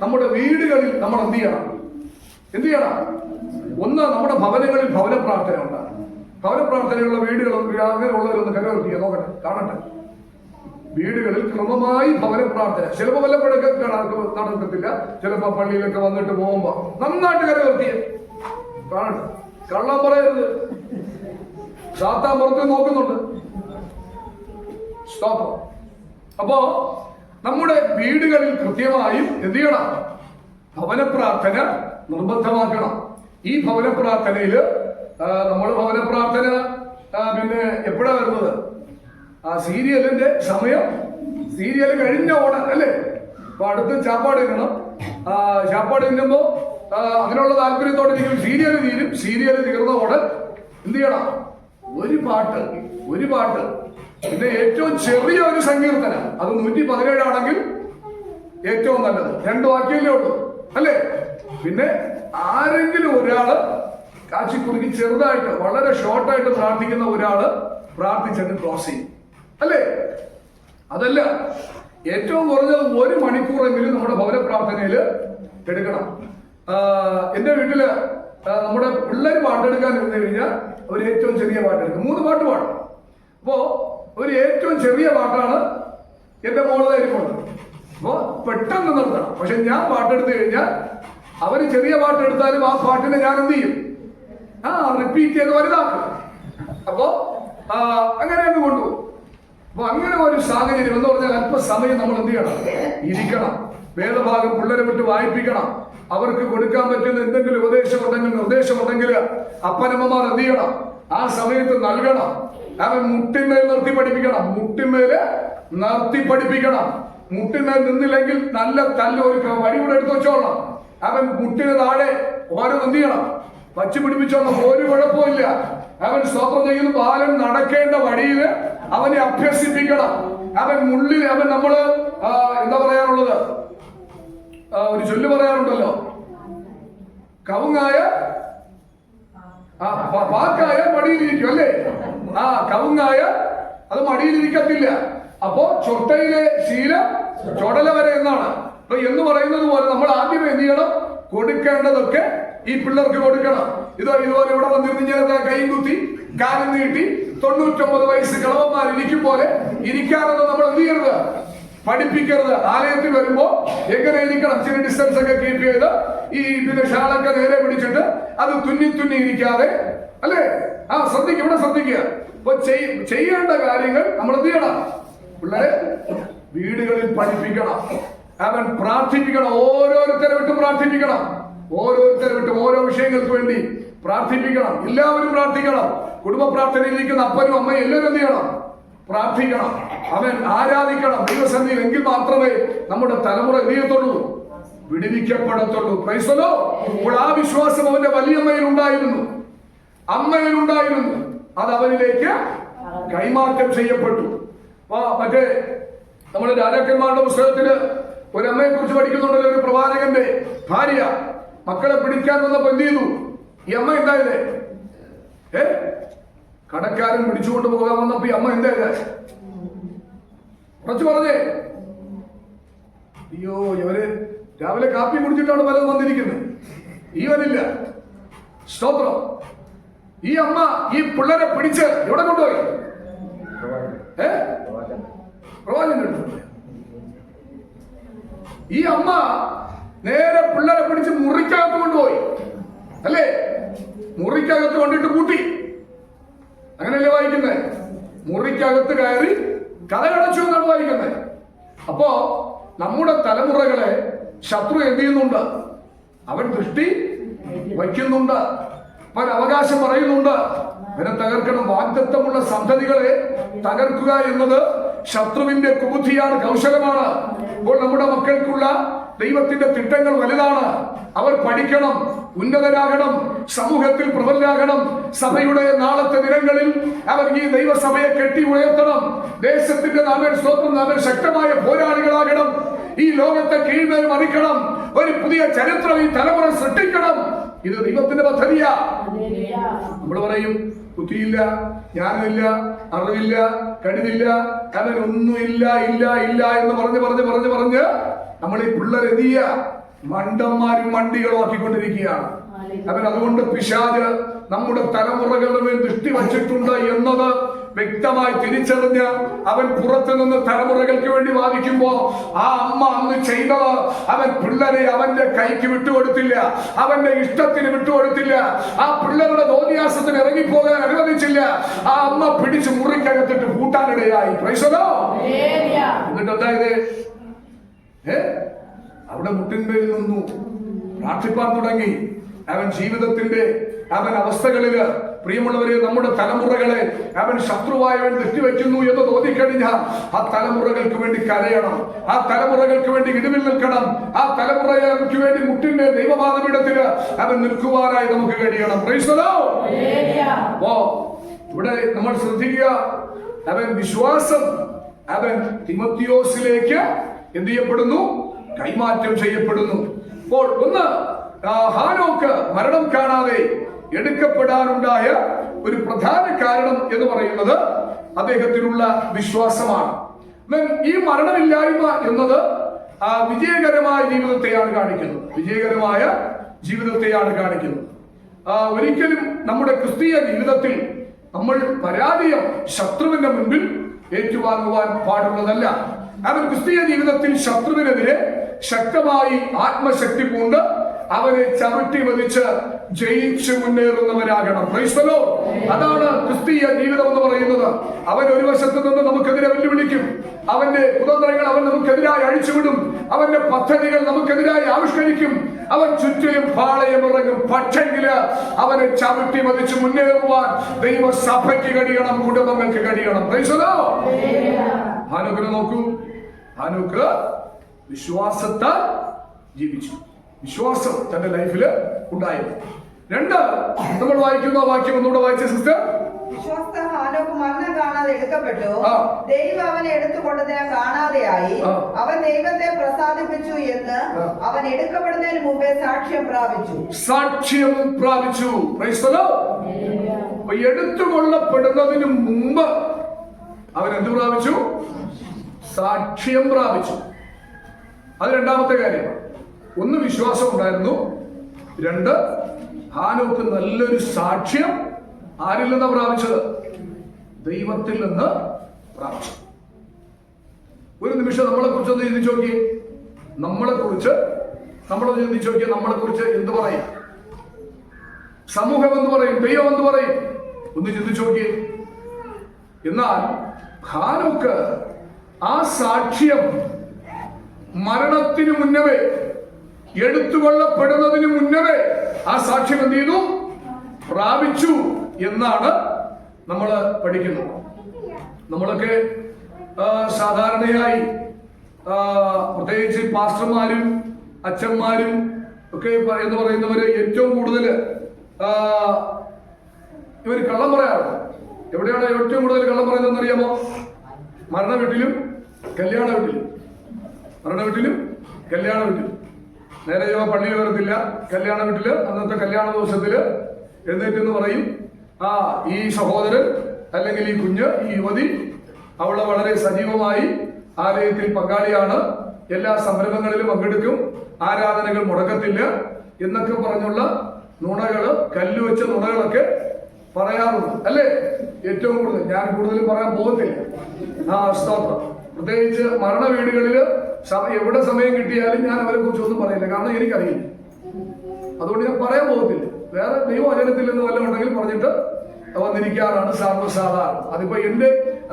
നമ്മുടെ വീടുകളിൽ നമ്മൾ എന്ത് ചെയ്യണം? ഒന്ന്, നമ്മുടെ ഭവനങ്ങളിൽ ഭവന പ്രാർത്ഥന ഉണ്ടാകും. ഭവന പ്രാർത്ഥനയുള്ള വീടുകൾ അങ്ങനെയുള്ളവരൊന്ന് കരവർത്തിയ നോക്കട്ടെ, കാണട്ടെ. വീടുകളിൽ ക്രമമായി ഭവന പ്രാർത്ഥന. ചിലപ്പോ വല്ലപ്പോഴൊക്കെ നടക്കത്തില്ല, ചിലപ്പോ പള്ളിയിലൊക്കെ വന്നിട്ട് പോകുമ്പോ നന്നായിട്ട് കരവർത്തിയ കാണട്ടെ. കള്ളം പറയരുത്. സാത്താൻ പുറത്ത് നോക്കുന്നുണ്ട്. സ്തോത്രം. അപ്പോ നമ്മുടെ വീടുകളിൽ കൃത്യമായും എന്ത് ചെയ്യണം? ഭവന പ്രാർത്ഥന നിർബന്ധമാക്കണം. ഈ ഭവന പ്രാർത്ഥനയില് നമ്മൾ ഭവന പ്രാർത്ഥന പിന്നെ എപ്പോഴാ വരുന്നത്? സീരിയലിന്റെ സമയം, സീരിയൽ കഴിഞ്ഞ ഓർഡർ അല്ലേ? അപ്പൊ അടുത്ത് ചാപ്പാട് തിന്നണം. ചാപ്പാട് തിന്നുമ്പോ അതിനുള്ള താല്പര്യത്തോടെ ഇരിക്കും. സീരിയൽ തീരും. സീരിയൽ തീർന്ന ഓർഡർ എന്ത് ചെയ്യണം? ഒരു പാട്ട്. പിന്നെ ഏറ്റവും ചെറിയ ഒരു സങ്കീർത്തനം, അത് 117 ആണെങ്കിൽ ഏറ്റവും നല്ലത്. 2 വാക്യമല്ലേ ഉള്ളൂ അല്ലേ? പിന്നെ ആരെങ്കിലും ഒരാള് കാച്ചിക്കുറുക്കി ചെറുതായിട്ട് വളരെ ഷോർട്ടായിട്ട് പ്രാർത്ഥിക്കുന്ന ഒരാള് പ്രാർത്ഥിച്ചിട്ട് ക്ലോസ് ചെയ്യും അല്ലേ? അതല്ല, ഏറ്റവും കുറഞ്ഞത് 1 മണിക്കൂറെങ്കിലും നമ്മുടെ ഭവന പ്രാർത്ഥനയിൽ എടുക്കണം. എന്റെ വീട്ടില് നമ്മുടെ പിള്ളേർ പാട്ടെടുക്കാൻ ഇരുന്ന് കഴിഞ്ഞാൽ അവർ ഏറ്റവും ചെറിയ പാട്ടെടുക്കും. 3 പാട്ട് പാടും. അപ്പോ ഒരു ഏറ്റവും ചെറിയ പാട്ടാണ് എന്റെ മോളുടെ ഇരിപ്പുണ്ട്. അപ്പോ പെട്ടെന്ന് നിർത്തണം. പക്ഷെ ഞാൻ പാട്ടെടുത്ത് കഴിഞ്ഞാൽ അവര് ചെറിയ പാട്ടെടുത്താലും ആ പാട്ടിനെ ഞാൻ എന്ത് ചെയ്യും? റിപ്പീറ്റ് ചെയ്ത് വലുതാക്കും. അപ്പോ അങ്ങനെ അങ്ങ് കൊണ്ടുപോകും. അപ്പൊ അങ്ങനെ ഒരു സാഹചര്യം എന്ന് പറഞ്ഞാൽ അല്പസമയം നമ്മൾ എന്ത് ചെയ്യണം? ഇരിക്കണം. വേദഭാഗം പിള്ളേരെ വിട്ട് വായിപ്പിക്കണം. അവർക്ക് കൊടുക്കാൻ പറ്റുന്ന എന്തെങ്കിലും നിർദ്ദേശമുണ്ടെങ്കിൽ അപ്പനമ്മമാർ എന്ത് ചെയ്യണം? ആ സമയത്ത് നൽകണം. അവൻ മുട്ടിന്മേൽ നിർത്തി പഠിപ്പിക്കണം. മുട്ടിന്മേൽ നിന്നില്ലെങ്കിൽ നല്ല ഒരു വടി കൂടെ എടുത്ത് വെച്ചോളണം. അവൻ മുട്ടിന് താഴെ ഓരോ എന്ത് ചെയ്യണം? വച്ചു പിടിപ്പിച്ചോളണം. ഒരു കുഴപ്പമില്ല. അവൻ സ്തോത്രം ചെയ്യുന്ന ബാലൻ നടക്കേണ്ട വഴിയില് അവനെ അഭ്യസിപ്പിക്കണം. അവൻ നമ്മള് എന്താ പറയാനുള്ളത്? ഒരു ചൊല്ല് പറയാറുണ്ടല്ലോ, കവുങ്ങായ പാക്കായ മടിയിലിരിക്കും അല്ലേ? കവുങ്ങായ അത് മടിയിലിരിക്കത്തില്ല. അപ്പോ ചൊട്ടയിലെ ശീലം ചൊടല വരെ എന്നാണ്. അപ്പൊ എന്ന് പറയുന്നത് പോലെ നമ്മൾ ആദ്യം എന്ത് ചെയ്യണം? കൊടുക്കേണ്ടതൊക്കെ ഈ പിള്ളേർക്ക് കൊടുക്കണം. ഇതുപോലെ ഇവിടെ വന്നിരുന്ന് കൈയും കുത്തി കാലം നീട്ടി 99 വയസ്സ് കിളവന്മാരിരിക്കും പോലെ ഇരിക്കാനൊന്നും നമ്മൾ എന്ത് ചെയ്യരുത്? പഠിപ്പിക്കരുത്. ആലയത്തിൽ വരുമ്പോ എങ്ങനെ ഇരിക്കണം? ഇച്ചിരി ഡിസ്റ്റൻസ് ഒക്കെ കീപ്പ് ചെയ്ത് ഈ പിന്നെ ഷാളൊക്കെ നേരെ പിടിച്ചിട്ട് അത് തുന്നി ഇരിക്കാതെ അല്ലേ? ശ്രദ്ധിക്കുക. അപ്പൊ ചെയ്യേണ്ട കാര്യങ്ങൾ നമ്മൾ എന്ത് ചെയ്യണം? പിള്ളേരെ വീടുകളിൽ പഠിപ്പിക്കണം. അവൻ പ്രാർത്ഥിപ്പിക്കണം. ഓരോരുത്തരെ വിട്ടും പ്രാർത്ഥിപ്പിക്കണം. ഓരോ വിഷയങ്ങൾക്ക് വേണ്ടി പ്രാർത്ഥിപ്പിക്കണം. എല്ലാവരും പ്രാർത്ഥിക്കണം. കുടുംബ പ്രാർത്ഥനയിൽ ഇരിക്കുന്ന അപ്പനും അമ്മയും എല്ലാവരും എന്ത് ചെയ്യണം? പ്രാർത്ഥിക്കണം. അവൻ ആരാധിക്കണം ദൈവസന്നിധിയിൽ. എങ്കിൽ മാത്രമേ നമ്മുടെ തലമുറ എന്ത് വിടുവിക്കപ്പെടത്തുള്ളൂ. ക്രൈസ്തവോ, അപ്പോൾ ആ വിശ്വാസം അവന്റെ വലിയമ്മയിൽ ഉണ്ടായിരുന്നു. അത് അവനിലേക്ക് കൈമാറ്റം ചെയ്യപ്പെട്ടു. മറ്റേ നമ്മുടെ രാജാക്കന്മാരുടെ പുസ്തകത്തില് ഒരമ്മയെ കുറിച്ച് പഠിക്കുന്നുണ്ടല്ലോ. ഒരു പ്രവാചകന്റെ ഭാര്യ മക്കളെ പിടിക്കാൻ വന്നപ്പോ എന്ത് ചെയ്തു? ഈ അമ്മ എന്തായത്? കടക്കാരൻ പിടിച്ചുകൊണ്ട് പോകാൻ വന്നപ്പോ ഈ അമ്മ എന്തായത്? കുറച്ച് പറഞ്ഞേ, അയ്യോ ഇവര് രാവിലെ കാപ്പി കുടിച്ചിട്ടാണ് പലതും വന്നിരിക്കുന്നത്. ഈവനില്ല. സ്തോത്രം. ഈ അമ്മ ഈ പിള്ളേരെ പിടിച്ച് എവിടെ കൊണ്ടുപോയി? പ്രവാചകൻ. ഈ അമ്മ നേരെ പിള്ളേരെ പിടിച്ച് മുറിക്കകത്ത് കൊണ്ടുപോയി അല്ലേ? മുറിക്കകത്ത് കൊണ്ടിട്ട് പൂട്ടി. അങ്ങനെയല്ലേ വായിക്കുന്നത്? മുറിക്കകത്ത് കയറി കഥകടച്ചു എന്നാണ് വായിക്കുന്നത്. അപ്പോ നമ്മുടെ തലമുറകളെ ശത്രു എന്ത് ചെയ്യുന്നുണ്ട്? അവൻ ദൃഷ്ടി വയ്ക്കുന്നുണ്ട്. അവൻ അവകാശം പറയുന്നുണ്ട്. അവനെ തകർക്കണം. വാഗ്ദത്തമുള്ള സന്തതികളെ തകർക്കുക എന്നത് ശത്രുവിന്റെ കുബുദ്ധിയാണ്, കൗശലമാണ്. അപ്പോൾ നമ്മുടെ മക്കൾക്കുള്ള ദൈവത്തിന്റെ തിട്ടങ്ങൾ വലുതാണ്. അവർ പഠിക്കണം, ഉന്നതരാകണം, സമൂഹത്തിൽ പ്രബലരാകണം. സഭയുടെ നാളത്തെ ദിനങ്ങളിൽ അവർ ഈ ദൈവസഭയെ കെട്ടി ഉയർത്തണം. ദേശത്തിന്റെ നാമൻ ശക്തമായ പോരാളികളാകണം. ഈ ലോകത്തെ കീഴ്മേൽ മറിക്കണം. ഒരു പുതിയ ചരിത്രം ഈ തലമുറ സൃഷ്ടിക്കണം. ഇത് ദൈവത്തിന്റെ പദ്ധതിയാ. നമ്മൾ പറയും ബുദ്ധിയില്ല, ജ്ഞാനമില്ല, അറിവില്ല, കഴിവില്ല, അവൻ ഒന്നുമില്ല എന്ന് പറഞ്ഞ് നമ്മൾ ഈ പിള്ളേർ എന്ത് ചെയ്യുക? മണ്ടന്മാരും മണ്ടികളും ആക്കിക്കൊണ്ടിരിക്കുകയാണ്. അവൻ അതുകൊണ്ട് പിശാച് നമ്മുടെ തലമുറകളുടെ മേൽ ദൃഷ്ടി വച്ചിട്ടുണ്ട് എന്നത് വ്യക്തമായി തിരിച്ചറിഞ്ഞ് അവൻ പുറത്തു നിന്ന് തലമുറകൾക്ക് വേണ്ടി വാദിക്കുമ്പോ ആ അമ്മ അന്ന് ചെയ്തത് അവൻ പിള്ളേരെ അവന്റെ കൈക്ക് വിട്ടുകൊടുത്തില്ല, അവന്റെ ഇഷ്ടത്തിന് വിട്ടുകൊടുത്തില്ല, ആ പിള്ളേരുടെ തോന്നിയാസത്തിന് ഇറങ്ങിപ്പോകാൻ അനുവദിച്ചില്ല. ആ അമ്മ പിടിച്ച് മുറിക്കകത്തിട്ട് കൂട്ടാനിടയായി. എന്നിട്ട് എന്തായത്? അവിടെ മുട്ടിന്മേൽ നിന്നു പ്രാർത്ഥിപ്പാൻ തുടങ്ങി. അവൻ ജീവിതത്തിന്റെ അവസ്ഥകളില് പ്രിയമുള്ളവരെ, നമ്മുടെ തലമുറകളെ അവൻ ശത്രുവായവൻ തെറ്റിവെക്കുന്നു എന്ന് തോന്നിക്കഴിഞ്ഞാൽ ആ തലമുറകൾക്ക് വേണ്ടി കരയണം, ആ തലമുറകൾക്ക് വേണ്ടി ഇടിവിൽ നിൽക്കണം, ആ തലമുറകൾക്ക് വേണ്ടി മുട്ടിന്റെ ദൈവപാദപീഠത്തില് അവൻ നിൽക്കുവാനായി നമുക്ക് കഴിയണം. അപ്പോ ഇവിടെ നമ്മൾ ശ്രദ്ധിക്കുക, അവൻ വിശ്വാസം അവൻ തിമോത്തിയോസിലേക്ക് എന്ത് ചെയ്യപ്പെടുന്നു? കൈമാറ്റം ചെയ്യപ്പെടുന്നു. അപ്പോൾ ഒന്ന്, ഹാനോക്ക് മരണം കാണാതെ എടുക്കപ്പെടാനുണ്ടായ ഒരു പ്രധാന കാരണം എന്ന് പറയുന്നത് അദ്ദേഹത്തിനുള്ള വിശ്വാസമാണ്. ഈ മരണമില്ലായ്മ എന്നത് വിജയകരമായ ജീവിതത്തെയാണ് കാണിക്കുന്നത്. വിജയകരമായ ജീവിതത്തെയാണ് കാണിക്കുന്നത്. ഒരിക്കലും നമ്മുടെ ക്രിസ്തീയ ജീവിതത്തിൽ നമ്മൾ പരാജയം ശത്രുവിന്റെ മുൻപിൽ ഏറ്റുവാങ്ങുവാൻ പാടുള്ളതല്ല. അവൻ ക്രിസ്തീയ ജീവിതത്തിൽ ശത്രുവിനെതിരെ ശക്തമായി ആത്മശക്തി കൊണ്ട് അവനെ ചവിട്ടി വലിച്ച് ജയിച്ച് മുന്നേറുന്നവരാകണം. അതാണ് ക്രിസ്തീയ ജീവിതം എന്ന് പറയുന്നത്. അവൻ ഒരു വശത്ത് നിന്ന് നമുക്കെതിരെ വെല്ലുവിളിക്കും, അവന്റെ കുതന്ത്രങ്ങൾ അവൻ നമുക്കെതിരായി അഴിച്ചുവിടും, അവന്റെ പദ്ധതികൾ നമുക്കെതിരായി ആവിഷ്കരിക്കും, അവൻ ചുറ്റിലും പാളയമിറങ്ങും. പക്ഷെങ്കില് അവനെ ചവിട്ടി മതിച്ച് മുന്നേറുവാൻ ദൈവസഭയ്ക്ക് കഴിയണം, കുടുംബങ്ങൾക്ക് കഴിയണം. ഹാനോക്കിനെ നോക്കൂ, ഹാനോക്ക് വിശ്വാസത്താൽ ജീവിച്ചു. വിശ്വാസം തന്റെ ലൈഫില് ഉണ്ടായിരുന്നു. രണ്ട്, നമ്മൾ വായിക്കുന്ന വാക്യം ഒന്നുകൂടെ വായിച്ച സിസ്റ്റർ. വിശ്വാസത്താൽ ഹാനോക്ക് മരണം കാണാതെ എടുക്കപ്പെട്ടു, ദൈവം അവനെ എടുത്തുകൊണ്ടതിനെ കാണാതെയായി, അവൻ ദൈവത്തെ പ്രസാദിപ്പിച്ചു എന്ന് അവൻ എടുക്കപ്പെടുന്നതിന് മുമ്പേ സാക്ഷ്യം പ്രാപിച്ചു. സാക്ഷ്യം പ്രാപിച്ചു. എടുത്തുകൊള്ളപ്പെടുന്നതിന് മുമ്പ് അവൻ എന്ത് പ്രാപിച്ചു? സാക്ഷ്യം പ്രാപിച്ചു. അത് രണ്ടാമത്തെ കാര്യമാണ്. ഒന്ന്, വിശ്വാസം ഉണ്ടായിരുന്നു. രണ്ട്, ഹാനോക്ക് നല്ലൊരു സാക്ഷ്യം ആരിൽ നിന്ന് പ്രാപിച്ചത്? ദൈവത്തിൽ നിന്ന് പ്രാപിച്ചു. ഒരു നിമിഷം നമ്മളെ കുറിച്ച് ഒന്ന് ചിന്തിച്ചു നോക്കിയേ. നമ്മളൊന്ന് ചിന്തിച്ചു നോക്കിയേ. നമ്മളെ കുറിച്ച് എന്ത് പറയും? സമൂഹം എന്ന് പറയും, ദൈവം എന്ന് പറയും. ഒന്ന് ചിന്തിച്ചു നോക്കിയേ. എന്നാൽ ഹാനോക്ക് ആ സാക്ഷ്യം മരണത്തിന് മുന്നവേ, എടുത്തുകൊള്ളപ്പെടുന്നതിന് മുന്നവേ ആ സാക്ഷ്യം എന്ത് ചെയ്തു? പ്രാപിച്ചു എന്നാണ് നമ്മൾ പഠിക്കുന്നത്. നമ്മളൊക്കെ സാധാരണയായി പ്രത്യേകിച്ച് പാസ്റ്റർമാരും അച്ഛന്മാരും ഒക്കെ എന്ന് പറയുന്നവര് ഏറ്റവും കൂടുതൽ ഇവർ കള്ളം പറയാറുണ്ട്. എവിടെയാണ് ഏറ്റവും കൂടുതൽ കള്ളം പറയുന്നതെന്ന് അറിയാമോ? മരണ വീട്ടിലും കല്യാണ വീട്ടിലും. മരണ വീട്ടിലും കല്യാണ വീട്ടിലും. നേരെ ചൊവ്വ പള്ളിയിൽ വരത്തില്ല, കല്യാണ വീട്ടില് അന്നത്തെ കല്യാണ ദിവസത്തില് എഴുന്നേറ്റെന്ന് പറയും, ഈ സഹോദരൻ അല്ലെങ്കിൽ ഈ കുഞ്ഞ്, ഈ യുവതി, അവള് വളരെ സജീവമായി ആലയത്തിൽ പങ്കാളിയാണ്, എല്ലാ സംരംഭങ്ങളിലും പങ്കെടുക്കും, ആരാധനകൾ മുടക്കത്തില്ല എന്നൊക്കെ പറഞ്ഞുള്ള നുണകള്, കല്ലുവെച്ച നുണകളൊക്കെ പറയാറുണ്ട് അല്ലേ? ഏറ്റവും കൂടുതൽ, ഞാൻ കൂടുതലും പറയാൻ പോകത്തില്ല. സ്തോത്രം. പ്രത്യേകിച്ച് മരണ വീടുകളില് എവിടെ സമയം കിട്ടിയാലും ഞാൻ അവരെ കുറിച്ചൊന്നും പറയില്ല, കാരണം എനിക്കറിയില്ല. അതുകൊണ്ട് ഞാൻ പറയാൻ പോകത്തില്ല. വേറെ ദൈവവചനത്തിൽ നിന്ന് വല്ലതും ഉണ്ടെങ്കിൽ പറഞ്ഞിട്ട് വന്നിരിക്കാറാണ് സർവ്വസാധാരണ. അതിപ്പോ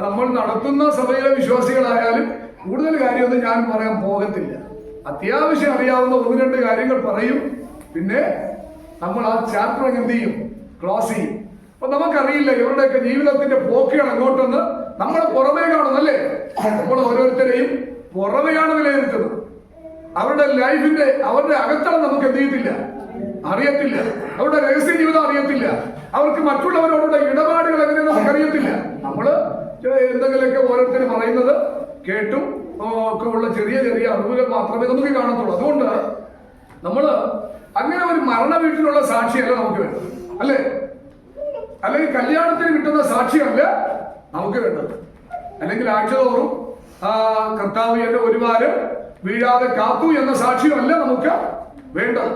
നമ്മൾ നടത്തുന്ന സഭയിലെ വിശ്വാസികളായാലും കൂടുതൽ കാര്യമൊന്നും ഞാൻ പറയാൻ പോകത്തില്ല. അത്യാവശ്യം അറിയാവുന്ന ഒന്ന് രണ്ട് കാര്യങ്ങൾ പറയും. പിന്നെ നമ്മൾ ആ ചാപ്റ്റർ എന്ത് ചെയ്യും? ക്ലോസ് ചെയ്യും. അപ്പൊ നമുക്കറിയില്ല ഇവരുടെയൊക്കെ ജീവിതത്തിന്റെ പോക്കുകൾ എങ്ങോട്ടെന്ന്. നമ്മൾ പുറമേ കാണുന്നല്ലേ, നമ്മൾ ഓരോരുത്തരെയും പുറമെയാണ് വിലയിരുത്തുന്നത്. അവരുടെ ലൈഫിന്റെ, അവരുടെ അകത്തളം നമുക്ക് എന്ത് ചെയ്യത്തില്ല, അറിയത്തില്ല. അവരുടെ രഹസ്യ ജീവിതം അറിയത്തില്ല. അവർക്ക് മറ്റുള്ളവരോടുള്ള ഇടപാടുകൾ എങ്ങനെ നമുക്കറിയത്തില്ല. നമ്മള് എന്തെങ്കിലുമൊക്കെ ഓരോരുത്തർ പറയുന്നത് കേട്ടും ഒക്കെ ഉള്ള ചെറിയ ചെറിയ അറിവുകൾ മാത്രമേ നമുക്ക് കാണത്തുള്ളൂ. അതുകൊണ്ട് നമ്മള് അങ്ങനെ ഒരു മരണ വീട്ടിലുള്ള സാക്ഷിയല്ല നമുക്ക് വേണ്ടത്, അല്ലേ? അല്ലെങ്കിൽ കല്യാണത്തിന് കിട്ടുന്ന സാക്ഷിയല്ല നമുക്ക് വേണ്ടത്. അല്ലെങ്കിൽ ആഴ്ചതോറും കർത്താവ് എന്റെ ഒരു വാരം വീഴാതെ കാത്തു എന്ന സാക്ഷ്യമല്ല നമുക്ക് വേണ്ടത്.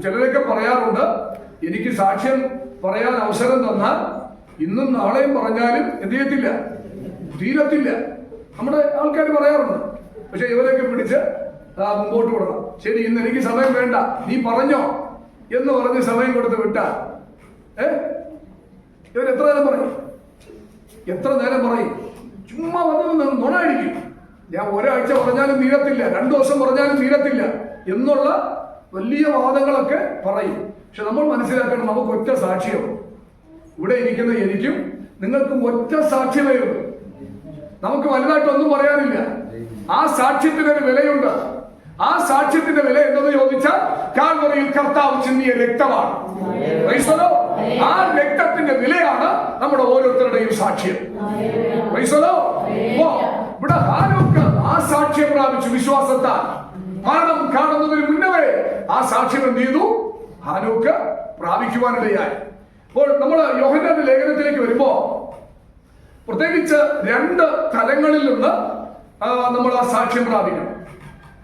ചിലരൊക്കെ പറയാറുണ്ട്, എനിക്ക് സാക്ഷ്യം പറയാൻ അവസരം തന്നാൽ ഇന്നും നാളെയും പറഞ്ഞാലും എന്ത് ചെയ്യത്തില്ല, തീരത്തില്ല. നമ്മുടെ ആൾക്കാർ പറയാറുണ്ട്. പക്ഷെ ഇവരൊക്കെ പിടിച്ച് മുമ്പോട്ട് വിടണം. ശരി, ഇന്ന് എനിക്ക് സമയം വേണ്ട, നീ പറഞ്ഞോ എന്ന് പറഞ്ഞ് സമയം കൊടുത്ത് വിട്ടാ ഇവർ എത്ര നേരം പറയും? എത്ര നേരം പറയും? ചുമ്മാ വന്ന് നുണയടിക്കും. ഞാൻ ഒരാഴ്ച പറഞ്ഞാലും തീരത്തില്ല, 2 ദിവസം പറഞ്ഞാലും തീരത്തില്ല എന്നുള്ള വലിയ വാദങ്ങളൊക്കെ പറയും. പക്ഷെ നമ്മൾ മനസ്സിലാക്കണം, നമുക്ക് ഒറ്റ സാക്ഷ്യവും ഇവിടെ ഇരിക്കുന്ന എനിക്കും നിങ്ങൾക്കും ഒറ്റ സാക്ഷ്യമേ ഉള്ളൂ. നമുക്ക് വലുതായിട്ടൊന്നും പറയാനില്ല. ആ സാക്ഷ്യത്തിന് ഒരു വിലയുണ്ട്. ആ സാക്ഷ്യത്തിന്റെ വില എന്തെന്ന് ചോദിച്ചാൽ കാൽവറിയിൽ കർത്താവ് ചിന്തിയ രക്തമാണ്. ആ രക്തത്തിന്റെ വിലയാണ് നമ്മുടെ ഓരോരുത്തരുടെയും സാക്ഷ്യം. ഇവിടെ ഹാനോക്ക് ആ സാക്ഷ്യം പ്രാപിച്ചു. വിശ്വാസത്താൽ മരണം കാണുന്നതിന് മുന്നമേ ആ സാക്ഷ്യം എന്ത് ചെയ്തു? ഹാനോക്ക് പ്രാപിക്കുവാനിടയായി. അപ്പോൾ നമ്മൾ യോഹന്നാന്റെ ലേഖനത്തിലേക്ക് വരുമ്പോ പ്രത്യേകിച്ച് 2 തലങ്ങളിൽ നിന്ന് നമ്മൾ ആ സാക്ഷ്യം പ്രാപിക്കണം.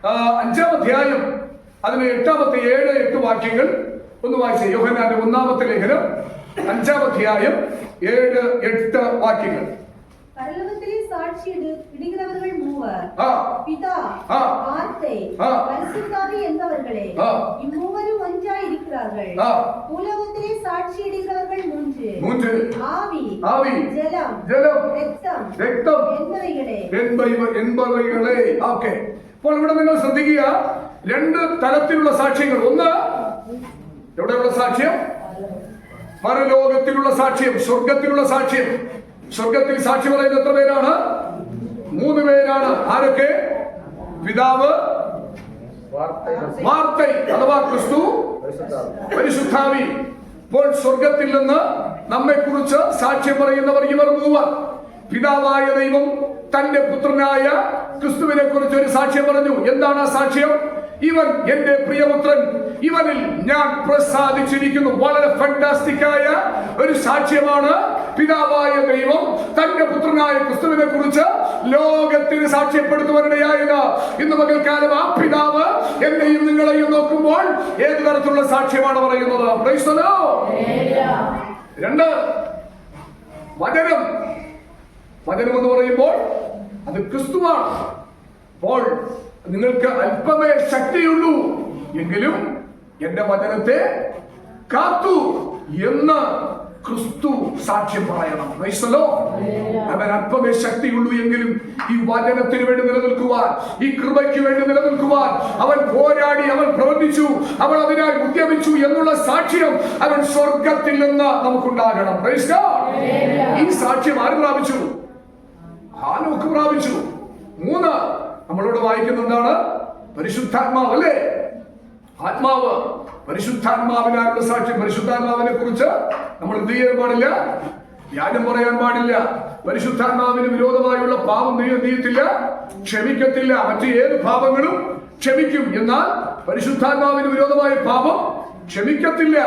5-ാം അധ്യായം അതിന് 8-ാമത്തെ 7-8 വാക്യങ്ങൾ ഒന്ന് വായിച്ചേ. യോഹന്നാന്റെ 1-ാമത്തെ ലേഖനം 5-ാം അധ്യായം 7-8 വാക്യങ്ങൾ. பரலோகத்திலே சாட்சி இடுகிறவர்கள் மூவர், பிதா, வார்த்தை, பரிசுத்தாவி என்பவர்களே. இம்மூவரும் ஒன்றாய் இருக்கிறார்கள். பூலோகத்திலே சாட்சி இடுகிறவர்கள் 3, ஆவி, ஜலம், രക്തം என்பவைகளே. ഓക്കെ. അപ്പോൾ ഇവിടെ നിങ്ങൾ ശ്രദ്ധിക്കുക, 2 തലത്തിലുള്ള സാക്ഷ്യങ്ങൾ. ഒന്ന് എവിടെയുള്ള സാക്ഷ്യം? പരലോകത്തിലുള്ള സാക്ഷ്യം, സ്വർഗത്തിലുള്ള സാക്ഷ്യം. സ്വർഗത്തിൽ സാക്ഷി പറയുന്ന എത്ര പേരാണ്? 3 പേരാണ്. ആരൊക്കെ? പിതാവ്, വാർത്തൈ അഥവാ ക്രിസ്തു, പരിശുദ്ധാവി. ഇപ്പോൾ സ്വർഗത്തിൽ നിന്ന് നമ്മെ കുറിച്ച് സാക്ഷ്യം പറയുന്നവർ ഇവർ 3. പിതാവായ ദൈവം തന്റെ പുത്രനായ ക്രിസ്തുവിനെ കുറിച്ച് ഒരു സാക്ഷ്യം പറഞ്ഞു. എന്താണ് ആ സാക്ഷ്യം? ഇവൻ എന്റെ പ്രിയപുത്രൻ, ഇവനിൽ ഞാൻ പ്രസാദിച്ചിരിക്കുന്നു. വളരെ ഫാന്റാസ്റ്റിക് ആയ ഒരു സാക്ഷ്യമാണ് പിതാവായ ദൈവം തന്റെ പുത്രനായ ക്രിസ്തുവിനെ കുറിച്ച് ലോകത്തിന് സാക്ഷ്യപ്പെടുത്തുവാനിടയായത്. ഇന്ന് പകൽക്കാലം ആ പിതാവ് എന്നെയും നിങ്ങളെയും നോക്കുമ്പോൾ ഏത് തരത്തിലുള്ള സാക്ഷ്യമാണ് പറയുന്നത്? Praise the Lord. 2 വചനം. വചനം എന്ന് പറയുമ്പോൾ അത് ക്രിസ്തുവാണ്. അപ്പോൾ നിങ്ങൾക്ക് അല്പമേ ശക്തിയുള്ളൂ, എങ്കിലും എന്റെ വചനത്തെ കാത്തു എന്ന് ക്രിസ്തു സാക്ഷ്യം പറയണം. അവൻ അല്പമേ ശക്തിയുള്ളൂ എങ്കിലും ഈ വചനത്തിന് വേണ്ടി നിലനിൽക്കുവാൻ, ഈ കൃപയ്ക്ക് വേണ്ടി നിലനിൽക്കുവാൻ അവൻ പോരാടി, അവൻ പ്രവർത്തിച്ചു, അവൻ അതിനായി ഉദ്യമിച്ചു എന്നുള്ള സാക്ഷ്യം അവൻ സ്വർഗത്തിൽ നിന്ന് നമുക്കുണ്ടാകണം. ഈ സാക്ഷ്യം ആര് പ്രാപിച്ചു? ഹാനോക്ക് പ്രാപിച്ചു. 3 നമ്മളോട് വായിക്കുന്നുണ്ടാണ് പരിശുദ്ധാത്മാവ്, അല്ലേ? ആത്മാവ്, പരിശുദ്ധാത്മാവിനാലുള്ള സാക്ഷ്യം. പരിശുദ്ധാത്മാവിനെ കുറിച്ച് നമ്മൾ എന്ത് ചെയ്യാൻ പാടില്ല? വ്യാജം പറയാൻ പാടില്ല. പരിശുദ്ധാത്മാവിന് വിരോധമായുള്ള പാപം ദൈവം ചെയ്യത്തില്ല, ക്ഷമിക്കത്തില്ല. മറ്റു ഏത് പാപങ്ങളും ക്ഷമിക്കും, എന്നാൽ പരിശുദ്ധാത്മാവിന് വിരോധമായ പാപം ക്ഷമിക്കത്തില്ല.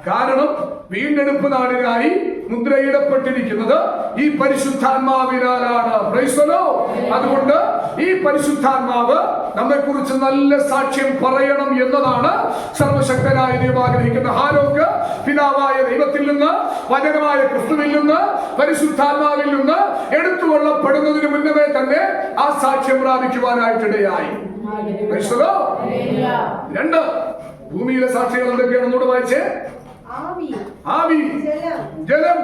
കാരണം വീണ്ടെടുപ്പ് നാളിനായി മുദ്രയിടപ്പെട്ടിരിക്കുന്നത് ഈ പരിശുദ്ധാത്മാവിനാലാണ്. അതുകൊണ്ട് ഈ പരിശുദ്ധാത്മാവ് നമ്മെ കുറിച്ച് നല്ല സാക്ഷ്യം പറയണം എന്നതാണ് സർവശക്തനായ ദൈവം ആഗ്രഹിക്കുന്ന. ഹാനോക്ക് പിതാവായ ദൈവത്തിൽ നിന്ന്, വചനമായ ക്രിസ്തുവിൽ നിന്ന്, പരിശുദ്ധാത്മാവിൽ നിന്ന് എടുത്തുകൊള്ളപ്പെടുന്നതിന് മുന്നമേ തന്നെ ആ സാക്ഷ്യം പ്രാപിക്കുവാനായിട്ടിടയായി. 2 ഭൂമിയിലെ സാക്ഷികൾ എന്തൊക്കെയാണെന്നോട് വായിച്ചേ. ആവി, ജലം,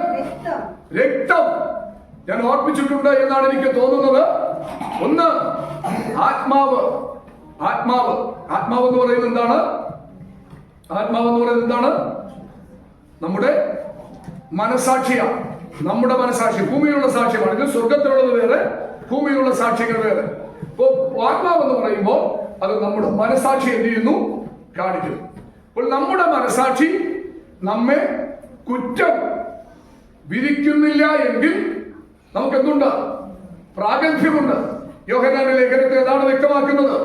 രക്തം. ഞാൻ ഓർപ്പിച്ചിട്ടുണ്ട് എന്നാണ് എനിക്ക് തോന്നുന്നത്. 1 ആത്മാവ്. ആത്മാവ് എന്ന് പറയുന്നത് എന്താണ്? ആത്മാവ് എന്ന് പറയുന്നത് എന്താണ്? നമ്മുടെ മനസാക്ഷിയാണ്. നമ്മുടെ മനസാക്ഷി ഭൂമിയിലുള്ള സാക്ഷ്യമാണ്. ഇത് സ്വർഗത്തിലുള്ളത് വേറെ, ഭൂമിയിലുള്ള സാക്ഷ്യങ്ങൾ വേറെ. ഇപ്പോ ആത്മാവ് എന്ന് പറയുമ്പോൾ അത് നമ്മുടെ മനസാക്ഷി എന്ത് ചെയ്യുന്നു? കാണിക്കും. അപ്പോൾ നമ്മുടെ മനസാക്ഷി നമ്മെ കുറ്റം വിധിക്കുന്നില്ല എങ്കിൽ നമുക്ക് എന്തുണ്ട്? പ്രാഗൽഭ്യമുണ്ട്. യോഹന്നാന്റെ ലേഖനത്തിൽ അതാണ് വ്യക്തമാക്കുന്നത്.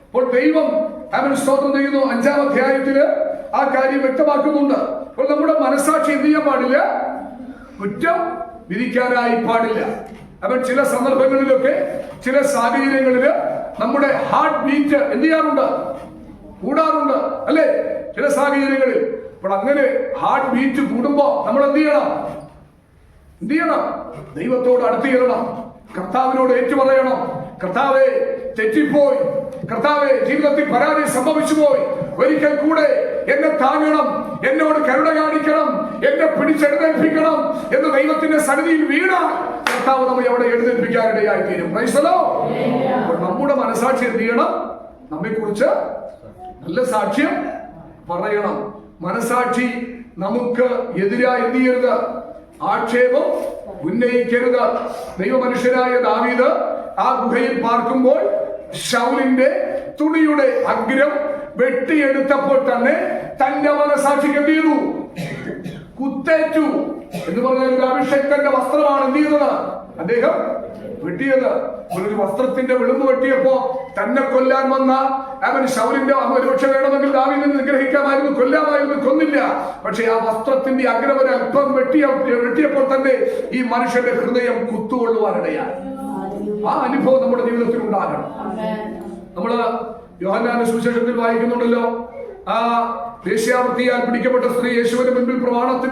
അപ്പോൾ ദൈവം അവൻ സ്തോത്രം ചെയ്യുന്നു. 5-ാം അധ്യായത്തില് ആ കാര്യം വ്യക്തമാക്കുന്നുണ്ട്. അപ്പോൾ നമ്മുടെ മനസാക്ഷി എന്ത് ചെയ്യാൻ പാടില്ല? കുറ്റം വിധിക്കാനായി പാടില്ല. അവൻ ചില സന്ദർഭങ്ങളിലൊക്കെ, ചില സാഹചര്യങ്ങളില് നമ്മുടെ ഹാർട്ട് ബീറ്റ് എന്ത് ചെയ്യാറുണ്ട്? കൂടാറുണ്ട്, അല്ലേ? ചില സാഹചര്യങ്ങളിൽ. അപ്പോൾ അങ്ങനെ ഹാർട്ട് ബീറ്റ് കൂടുമ്പോ നമ്മൾ എന്ത് ചെയ്യണം? ദൈവത്തോട് അടുത്ത് ചെല്ലണം. കർത്താവിനോട് ഏറ്റുപറയണം. കർത്താവേ, തെറ്റിപ്പോയി. കർത്താവേ, ജീവിതത്തിൽ പരാജയം സംഭവിച്ചു പോയി. ഒരിക്കൽ കൂടെ എന്നെ താങ്ങണം, എന്നോട് കരുണ കാണിക്കണം, എന്നെ പിടിച്ചെഴുന്നേൽപ്പിക്കണം എന്ന് ദൈവത്തിന്റെ സന്നിധിയിൽ വീണാൽ കർത്താവ് നമ്മെ അവിടെ എഴുന്നേൽപ്പിക്കാനിടയായി തീരും. നമ്മുടെ മനസാക്ഷി എന്ത് ചെയ്യണം? നമ്മെ കുറിച്ച് നല്ല സാക്ഷ്യം പറയണം. മനസാക്ഷി നമുക്ക് എതിരായി എന്ത് ചെയ്യരുത്? ആക്ഷേപം ഉന്നയിക്കരുത്. ദൈവമനുഷ്യനായ ദാവീദ് ആ ഗുഹയിൽ പാർക്കുമ്പോൾ ശൗലിന്റെ തുണിയുടെ അഗ്രം വെട്ടിയെടുത്തപ്പോൾ തന്നെ തന്റെ മനസാക്ഷിക്ക് എന്ത് ചെയ്തു? കുത്തേറ്റു. എന്ന് പറഞ്ഞാൽ ഒരു അഭിഷേകന്റെ വസ്ത്രമാണ് എന്ത് ചെയ്തത്? അദ്ദേഹം വെട്ടിയത്. ഒരു വസ്ത്രത്തിന്റെ വിളിമ്പ് വെട്ടിയപ്പോ തന്നെ കൊല്ലാൻ വന്ന അവൻ ശൗലിന്റെ ഒരുപക്ഷെ വേണമെങ്കിൽ ദാവീദിനെ നിഗ്രഹിക്കാമായിരുന്നു, കൊല്ലാമായിരുന്നു, കൊന്നില്ല. പക്ഷെ ആ വസ്ത്രത്തിന്റെ അഗ്രവരെ അല്പം വെട്ടിയപ്പോൾ തന്നെ ഈ മനുഷ്യന്റെ ഹൃദയം കുത്തുകൊള്ളുവാനിടയായി. ആ അനുഭവം നമ്മുടെ ജീവിതത്തിൽ ഉണ്ടാകണം. നമ്മള് യോഹന്നാന്റെ സുവിശേഷത്തിൽ വായിക്കുന്നുണ്ടല്ലോ, ആ വേശ്യാവൃത്തിയാൽ പിടിക്കപ്പെട്ട സ്ത്രീ യേശുവിന്റെ മുൻപിൽ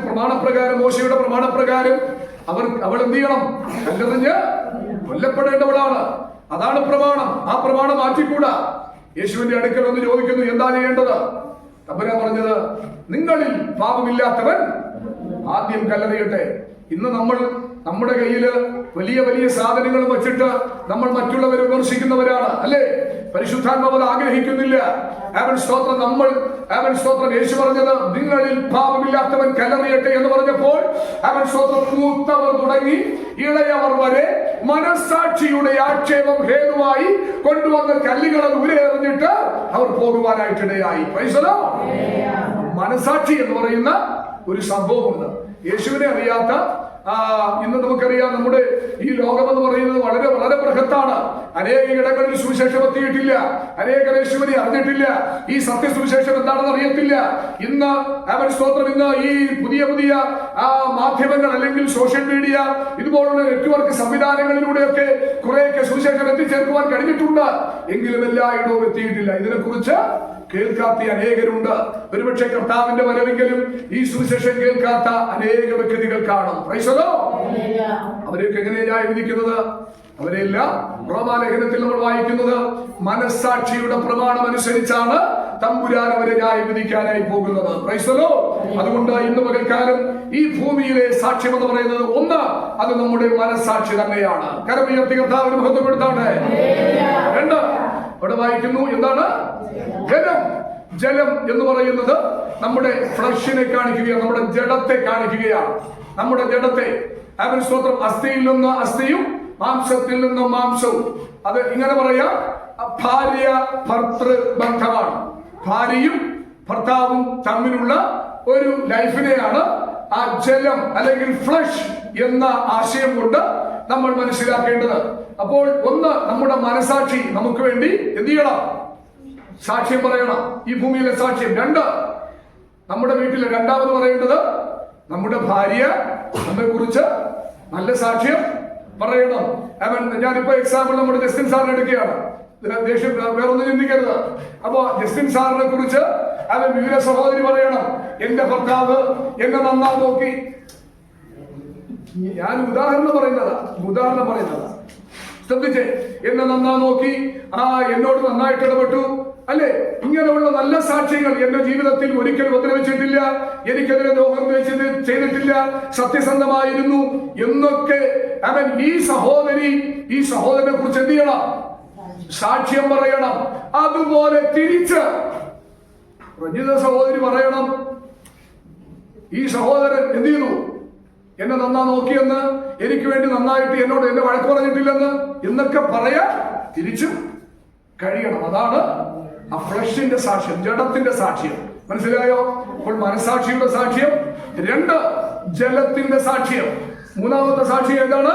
പ്രമാണപ്രകാരം, മോശയുടെ പ്രമാണപ്രകാരം അവൾ എന്ത് ചെയ്യണം? കല്ലെറിഞ്ഞ് കൊല്ലപ്പെടേണ്ടവളാണ്. അതാണ് പ്രമാണം. ആ പ്രമാണം മാറ്റിക്കൂടാ. യേശുവിന്റെ അടുക്കൽ ഒന്ന് ചോദിക്കുന്നു, എന്താ ചെയ്യേണ്ടത്? തമ്പുരാൻ പറഞ്ഞത്, നിങ്ങളിൽ പാപമില്ലാത്തവൻ ആദ്യം കല്ലെറിയട്ടെ. ഇന്ന് നമ്മൾ നമ്മുടെ കയ്യില് വലിയ വലിയ സാധനങ്ങൾ വച്ചിട്ട് നമ്മൾ മറ്റുള്ളവരെ വിമർശിക്കുന്നവരാണ്, അല്ലേ? പരിശുദ്ധാത്മാവ് ആഗ്രഹിക്കുന്നില്ല. അവൻ സ്തോത്രം യേശു പറഞ്ഞത്, നിങ്ങളിൽ പാപമില്ലാത്തവൻ കല്ലെറിയട്ടെ എന്ന് പറഞ്ഞപ്പോൾ അവൻ സ്തോത്രം മൂത്തവർ തുടങ്ങി ഇളയവർ വരെ മനസ്സാക്ഷിയുടെ ആക്ഷേപം ഹേതുവായി കൊണ്ടുവന്ന കല്ലുകളെ ഉയരെറിഞ്ഞിട്ട് അവർ പോകുവാനായിട്ടിടയായി. മനസ്സാക്ഷി എന്ന് പറയുന്ന ഒരു സംഭവമുണ്ട്. യേശുവിനെ അറിയാത്ത ഇന്ന് നമുക്കറിയാം, നമ്മുടെ ഈ ലോകം എന്ന് പറയുന്നത് വളരെ വളരെ ബൃഹത്താണ്. അനേക ഇടങ്ങളിൽ സുവിശേഷം എത്തിയിട്ടില്ല. അനേക യേശുവിനെ അറിഞ്ഞിട്ടില്ല. ഈ സത്യസുവിശേഷം എന്താണെന്ന് അറിയത്തില്ല. ഇന്ന് അവൻ സ്തോത്രം ഇന്ന് ഈ പുതിയ പുതിയ മാധ്യമങ്ങൾ അല്ലെങ്കിൽ സോഷ്യൽ മീഡിയ ഇതുപോലുള്ള നെറ്റ്വർക്ക് സംവിധാനങ്ങളിലൂടെയൊക്കെ കുറെയൊക്കെ സുവിശേഷം എത്തിച്ചേർക്കുവാൻ കഴിഞ്ഞിട്ടുണ്ട്. എങ്കിലും എല്ലായിടവും എത്തിയിട്ടില്ല. ഇതിനെക്കുറിച്ച് കേൾക്കാത്ത അനേകരുണ്ട്. ഒരുപക്ഷെ കർത്താവിന്റെ വരവെങ്കിലും ഈ സുവിശേഷം കേൾക്കാത്ത അനേക വ്യക്തികൾ കാണും. അവരെയൊക്കെ എങ്ങനെയാ വിധിക്കുന്നത്? അവരെല്ലാം റോമാലേഖനത്തിൽ നമ്മൾ വായിക്കുന്നത് മനസ്സാക്ഷിയുടെ പ്രമാണം അനുസരിച്ചാണ് തമ്പുരാൻ അവരെ ന്യായം വിധിക്കാനായി പോകുന്നത്. അതുകൊണ്ട് ഇന്ന് പകൽക്കാലം ഈ ഭൂമിയിലെ സാക്ഷ്യം എന്ന് പറയുന്നത് ഒന്ന്, അത് നമ്മുടെ മനസ്സാക്ഷി തന്നെയാണ്. കരമുയർത്തി കർത്താവിന് മഹത്വപ്പെടുത്താട്ടെ. രണ്ട്, അവിടെ വായിക്കുന്നു, എന്താണ്? ജലം എന്ന് പറയുന്നത് നമ്മുടെ ഫ്ലഷിനെ കാണിക്കുകയാണ്, നമ്മുടെ ജഡത്തെ കാണിക്കുകയാണ്. നമ്മുടെ ജഡത്തെ അവൻ സ്തോത്രം അസ്ഥിയിൽ നിന്ന് അസ്ഥിയും മാംസത്തിൽ നിന്ന് മാംസവും. അത് ഇങ്ങനെ പറയാം, ഭാര്യ ഭർത്തൃ ബന്ധമാണ്. ഭാര്യയും ഭർത്താവും തമ്മിലുള്ള ഒരു ലൈഫിനെയാണ് ആ ജലം അല്ലെങ്കിൽ ഫ്ലഷ് എന്ന ആശയം കൊണ്ട് നമ്മൾ മനസ്സിലാക്കേണ്ടത്. അപ്പോൾ ഒന്ന്, നമ്മുടെ മനസാക്ഷി നമുക്ക് വേണ്ടി എന്ത് ചെയ്യണം? സാക്ഷ്യം പറയണം, ഈ ഭൂമിയിലെ സാക്ഷ്യം. രണ്ട്, നമ്മുടെ വീട്ടിലെ രണ്ടാമത് പറയേണ്ടത് നമ്മുടെ ഭാര്യ നമ്മെ കുറിച്ച് നല്ല സാക്ഷ്യം പറയണം. ഞാനിപ്പോ എക്സാമ്പിൾ നമ്മുടെ ജസ്റ്റിൻ സാറിനെ എടുക്കുകയാണ്. ദേഷ്യം വേറൊന്നും ചിന്തിക്കരുത്. അപ്പോ ജസ്റ്റിൻ സാറിനെ കുറിച്ച് അവൻ വിവര സഹോദരി പറയണം, എന്റെ ഭർത്താവ് എന്നെ നന്നാ നോക്കി. ഞാൻ ഉദാഹരണം പറയുന്നതാ. ശ്രദ്ധിച്ചേ, എന്നെ നന്നാ നോക്കി, എന്നോട് നന്നായിട്ട് ഇടപെട്ടു, അല്ലെ? ഇങ്ങനെയുള്ള നല്ല സാക്ഷ്യങ്ങൾ എന്റെ ജീവിതത്തിൽ ഒരിക്കലും ഉപദ്രവിച്ചിട്ടില്ല, എനിക്കെതിരെ ദ്രോഹം ചെയ്തിട്ടില്ല, സത്യസന്ധമായിരുന്നു എന്നൊക്കെ അവൻ ഈ സഹോദരനെ കുറിച്ച് എന്ത് ചെയ്യണം? സാക്ഷ്യം പറയണം. അതുപോലെ തിരിച്ച് രഞ്ജിത സഹോദരി പറയണം, ഈ സഹോദരൻ എന്ത് ചെയ്തു? എന്നെ നന്നാ നോക്കിയെന്ന്, എനിക്ക് വേണ്ടി നന്നായിട്ട് എന്നോട് എന്നെ വഴക്ക് പറഞ്ഞിട്ടില്ലെന്ന് എന്നൊക്കെ പറയാൻ തിരിച്ചും കഴിയണം. അതാണ് ആ ഫ്ലഷിന്റെ സാക്ഷ്യം, ജഡത്തിന്റെ സാക്ഷ്യം. മനസ്സിലായോ? അപ്പോൾ മനസാക്ഷിയുടെ സാക്ഷ്യം. രണ്ട്, ജലത്തിന്റെ സാക്ഷ്യം. മൂന്നാമത്തെ സാക്ഷ്യം എന്താണ്?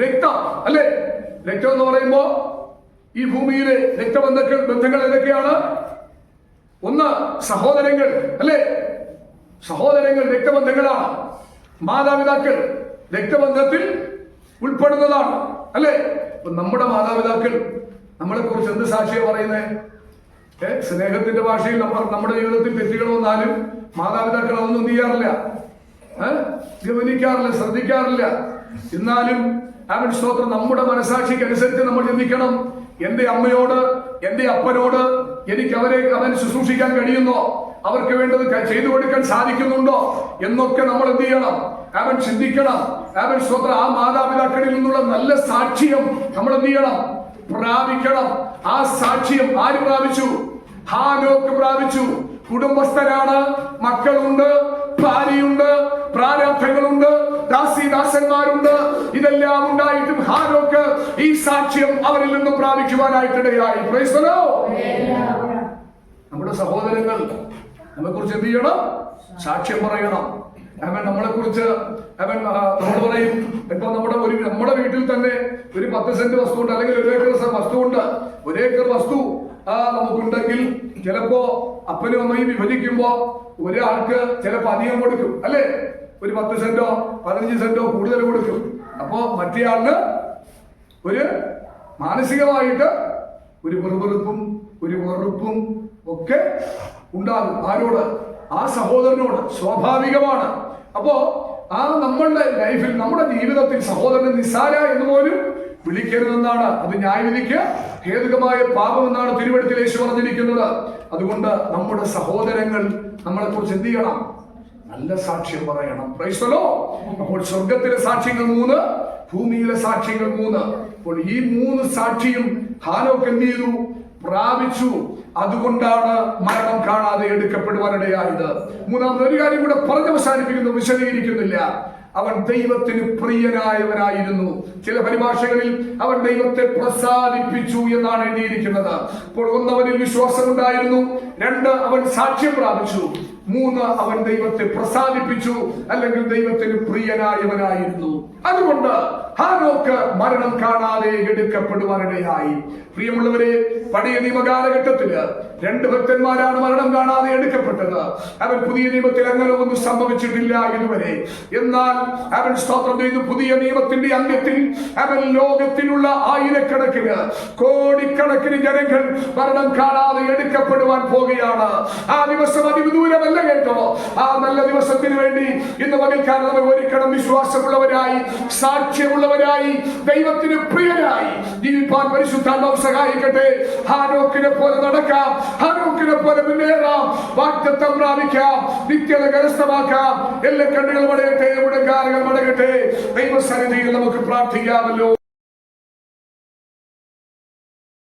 രക്തം, അല്ലെ? രക്തം എന്ന് പറയുമ്പോ ഈ ഭൂമിയിലെ ബന്ധങ്ങൾ ഏതൊക്കെയാണ്? ഒന്ന്, സഹോദരങ്ങൾ, അല്ലെ? സഹോദരങ്ങൾ രക്തബന്ധങ്ങളാണ്. മാതാപിതാക്കൾ രക്തബന്ധത്തിൽ ഉൾപ്പെടുന്നതാണ്, അല്ലെ? നമ്മുടെ മാതാപിതാക്കൾ നമ്മളെ കുറിച്ച് എന്ത് സാക്ഷിയാ പറയുന്നത്? സ്നേഹത്തിന്റെ ഭാഷയിൽ നമ്മുടെ ജീവിതത്തിൽ തെറ്റുകൾ വന്നാലും മാതാപിതാക്കൾ അതൊന്നും എന്ത് ചെയ്യാറില്ല, ഗവനിക്കാറില്ല, ശ്രദ്ധിക്കാറില്ല. എന്നാലും അവൻ സ്തോത്രം നമ്മുടെ മനസാക്ഷിക്ക് അനുസരിച്ച് നമ്മൾ ചിന്തിക്കണം. എന്റെ അമ്മയോട്, എന്റെ അപ്പനോട് എനിക്ക് അവൻ ശുശ്രൂഷിക്കാൻ കഴിയുന്നോ, അവർക്ക് വേണ്ടത് ചെയ്തു കൊടുക്കാൻ സാധിക്കുന്നുണ്ടോ എന്നൊക്കെ നമ്മൾ എന്ത് ചെയ്യണം? അവൻ ചിന്തിക്കണം. അവൻ സ്തോത്രം ആ മാതാപിതാക്കളിൽ നിന്നുള്ള നല്ല സാക്ഷ്യം നമ്മൾ എന്ത് ചെയ്യണം? പ്രാപിക്കണം. ആ സാക്ഷ്യം ആര് പ്രാപിച്ചു? ഹാനോക്ക് പ്രാപിച്ചു. കുടുംബസ്ഥനാണ്, മക്കളുണ്ട്, ഭാര്യയുണ്ട്, പ്രാരാബ്ധങ്ങളുണ്ട്, ദാസന്മാരുണ്ട്. ഇതെല്ലാം ഉണ്ടായിട്ടും ഹാനോക്ക് ഈ സാക്ഷ്യം അവരിൽ നിന്നും പ്രാപിക്കുവാനായിട്ടിടയായി. Praise the Lord. നമ്മുടെ സഹോദരങ്ങൾ നമ്മെ കുറിച്ച് എന്ത് ചെയ്യണം? സാക്ഷ്യം പറയണം. അവൻ നമ്മളെ കുറിച്ച് നമ്മൾ പറയും. ഇപ്പൊ നമ്മുടെ വീട്ടിൽ തന്നെ ഒരു 10 സെന്റ് വസ്തു ഉണ്ട്, അല്ലെങ്കിൽ 1 ഏക്കർ വസ്തു ഉണ്ട്. 1 ഏക്കർ വസ്തു നമുക്കുണ്ടെങ്കിൽ ചിലപ്പോ അപ്പനും അമ്മയും വിഭജിക്കുമ്പോ ഒരാൾക്ക് ചിലപ്പോ അധികം കൊടുക്കും, അല്ലെ? ഒരു 10 സെന്റോ 15 സെന്റോ കൂടുതൽ കൊടുക്കും. അപ്പോ മറ്റേ ആളിന് ഒരു മാനസികമായിട്ട് ഒരു വെറുപ്പും ഒരു വെറുപ്പും ഒക്കെ ഉണ്ടാകും. ആരോട്? ആ സഹോദരനോട്. സ്വാഭാവികമാണ്. അപ്പോ നമ്മളുടെ ലൈഫിൽ, നമ്മുടെ ജീവിതത്തിൽ സഹോദരനെ നിസ്സാര എന്ന് പോലും വിളിക്കരുതെന്നാണ്. അത് ന്യായവിധിക്ക് ഹേതുകമായ പാപം എന്നാണ് തിരുവെഴുത്തിൽ യേശു പറഞ്ഞിരിക്കുന്നത്. അതുകൊണ്ട് നമ്മുടെ സഹോദരങ്ങൾ നമ്മളെ കുറിച്ച് എന്ത് ചെയ്യണം? നല്ല സാക്ഷ്യം പറയണം. Praise the Lord. അപ്പോൾ സ്വർഗത്തിലെ സാക്ഷ്യങ്ങൾ 3, ഭൂമിയിലെ സാക്ഷ്യങ്ങൾ 3. അപ്പോൾ ഈ 3 സാക്ഷിയും ഹാനോക്ക് എന്ത് ചെയ്തു? പ്രാപിച്ചു. അതുകൊണ്ടാണ് മരണം കാണാതെ എടുക്കപ്പെടുവാനിടയായത്. മൂന്നാമത് ഒരു കാര്യം കൂടെ പറഞ്ഞ് അവസാനിപ്പിക്കുന്നു, വിശദീകരിക്കുന്നില്ല. അവൻ ദൈവത്തിന് പ്രിയനായവനായിരുന്നു. ചില പരിഭാഷകളിൽ അവൻ ദൈവത്തെ പ്രസാദിപ്പിച്ചു എന്നാണ് എഴുതിയിരിക്കുന്നത്. അപ്പോൾ 1, അവനിൽ വിശ്വാസമുണ്ടായിരുന്നു. 2, അവൻ സാക്ഷ്യം പ്രാപിച്ചു. 3, അവൻ ദൈവത്തെ പ്രസാദിപ്പിച്ചു, അല്ലെങ്കിൽ ദൈവത്തിന് പ്രിയനായവനായിരുന്നു. അതുകൊണ്ട് ഹാനോക്ക് മരണം കാണാതെ എടുക്കപ്പെടുവാനിടയായി. പ്രിയമുള്ളവരെ, പഴയ നിയമകാലഘട്ടത്തില് 2 ഭക്തന്മാരാണ് മരണം കാണാതെ എടുക്കപ്പെട്ടത്. അവൻ പുതിയ നിയമത്തിൽ അങ്ങനെ ഒന്നും സംഭവിച്ചിട്ടില്ല ഇതുവരെ. എന്നാൽ അവൻ സ്തോത്രം ചെയ്യുന്നു, പുതിയ നിയമത്തിന്റെ അന്ത്യത്തിൽ അവൻ ലോകത്തിലുള്ള ആയിരക്കണക്കിന് കോടിക്കണക്കിന് ജനങ്ങൾ മരണം കാണാതെ എടുക്കപ്പെടുവാൻ പോകുകയാണ്. ആ ദിവസം അതിവിദൂരമല്ല കേട്ടോ. ആ നല്ല ദിവസത്തിന് വേണ്ടി ഇന്ന് പകൽക്കാലം നമ്മൾ ഒരുക്കണം. വിശ്വാസമുള്ളവരായി, സാക്ഷ്യമുള്ളവരായി, ദൈവത്തിന് പ്രിയരായി ജീവിപ്പാൻ പരിശുദ്ധാത്മാവ് സഹായിക്കട്ടെ. ഹാനോക്കിനെ പോലെ നടക്കാം, ഹാനോക്കിനെ പോലെ മുന്നേറാം, വാഗ്ദത്തം പ്രാപിക്കാം, നിത്യത കരസ്ഥമാക്കാം. എല്ലാ കണ്ണുകൾ മടയട്ടെ, മുടങ്കാലുകൾ മടങ്ങട്ടെ. ദൈവസന്നിധിയിൽ നമുക്ക് പ്രാർത്ഥിക്കാമല്ലോ.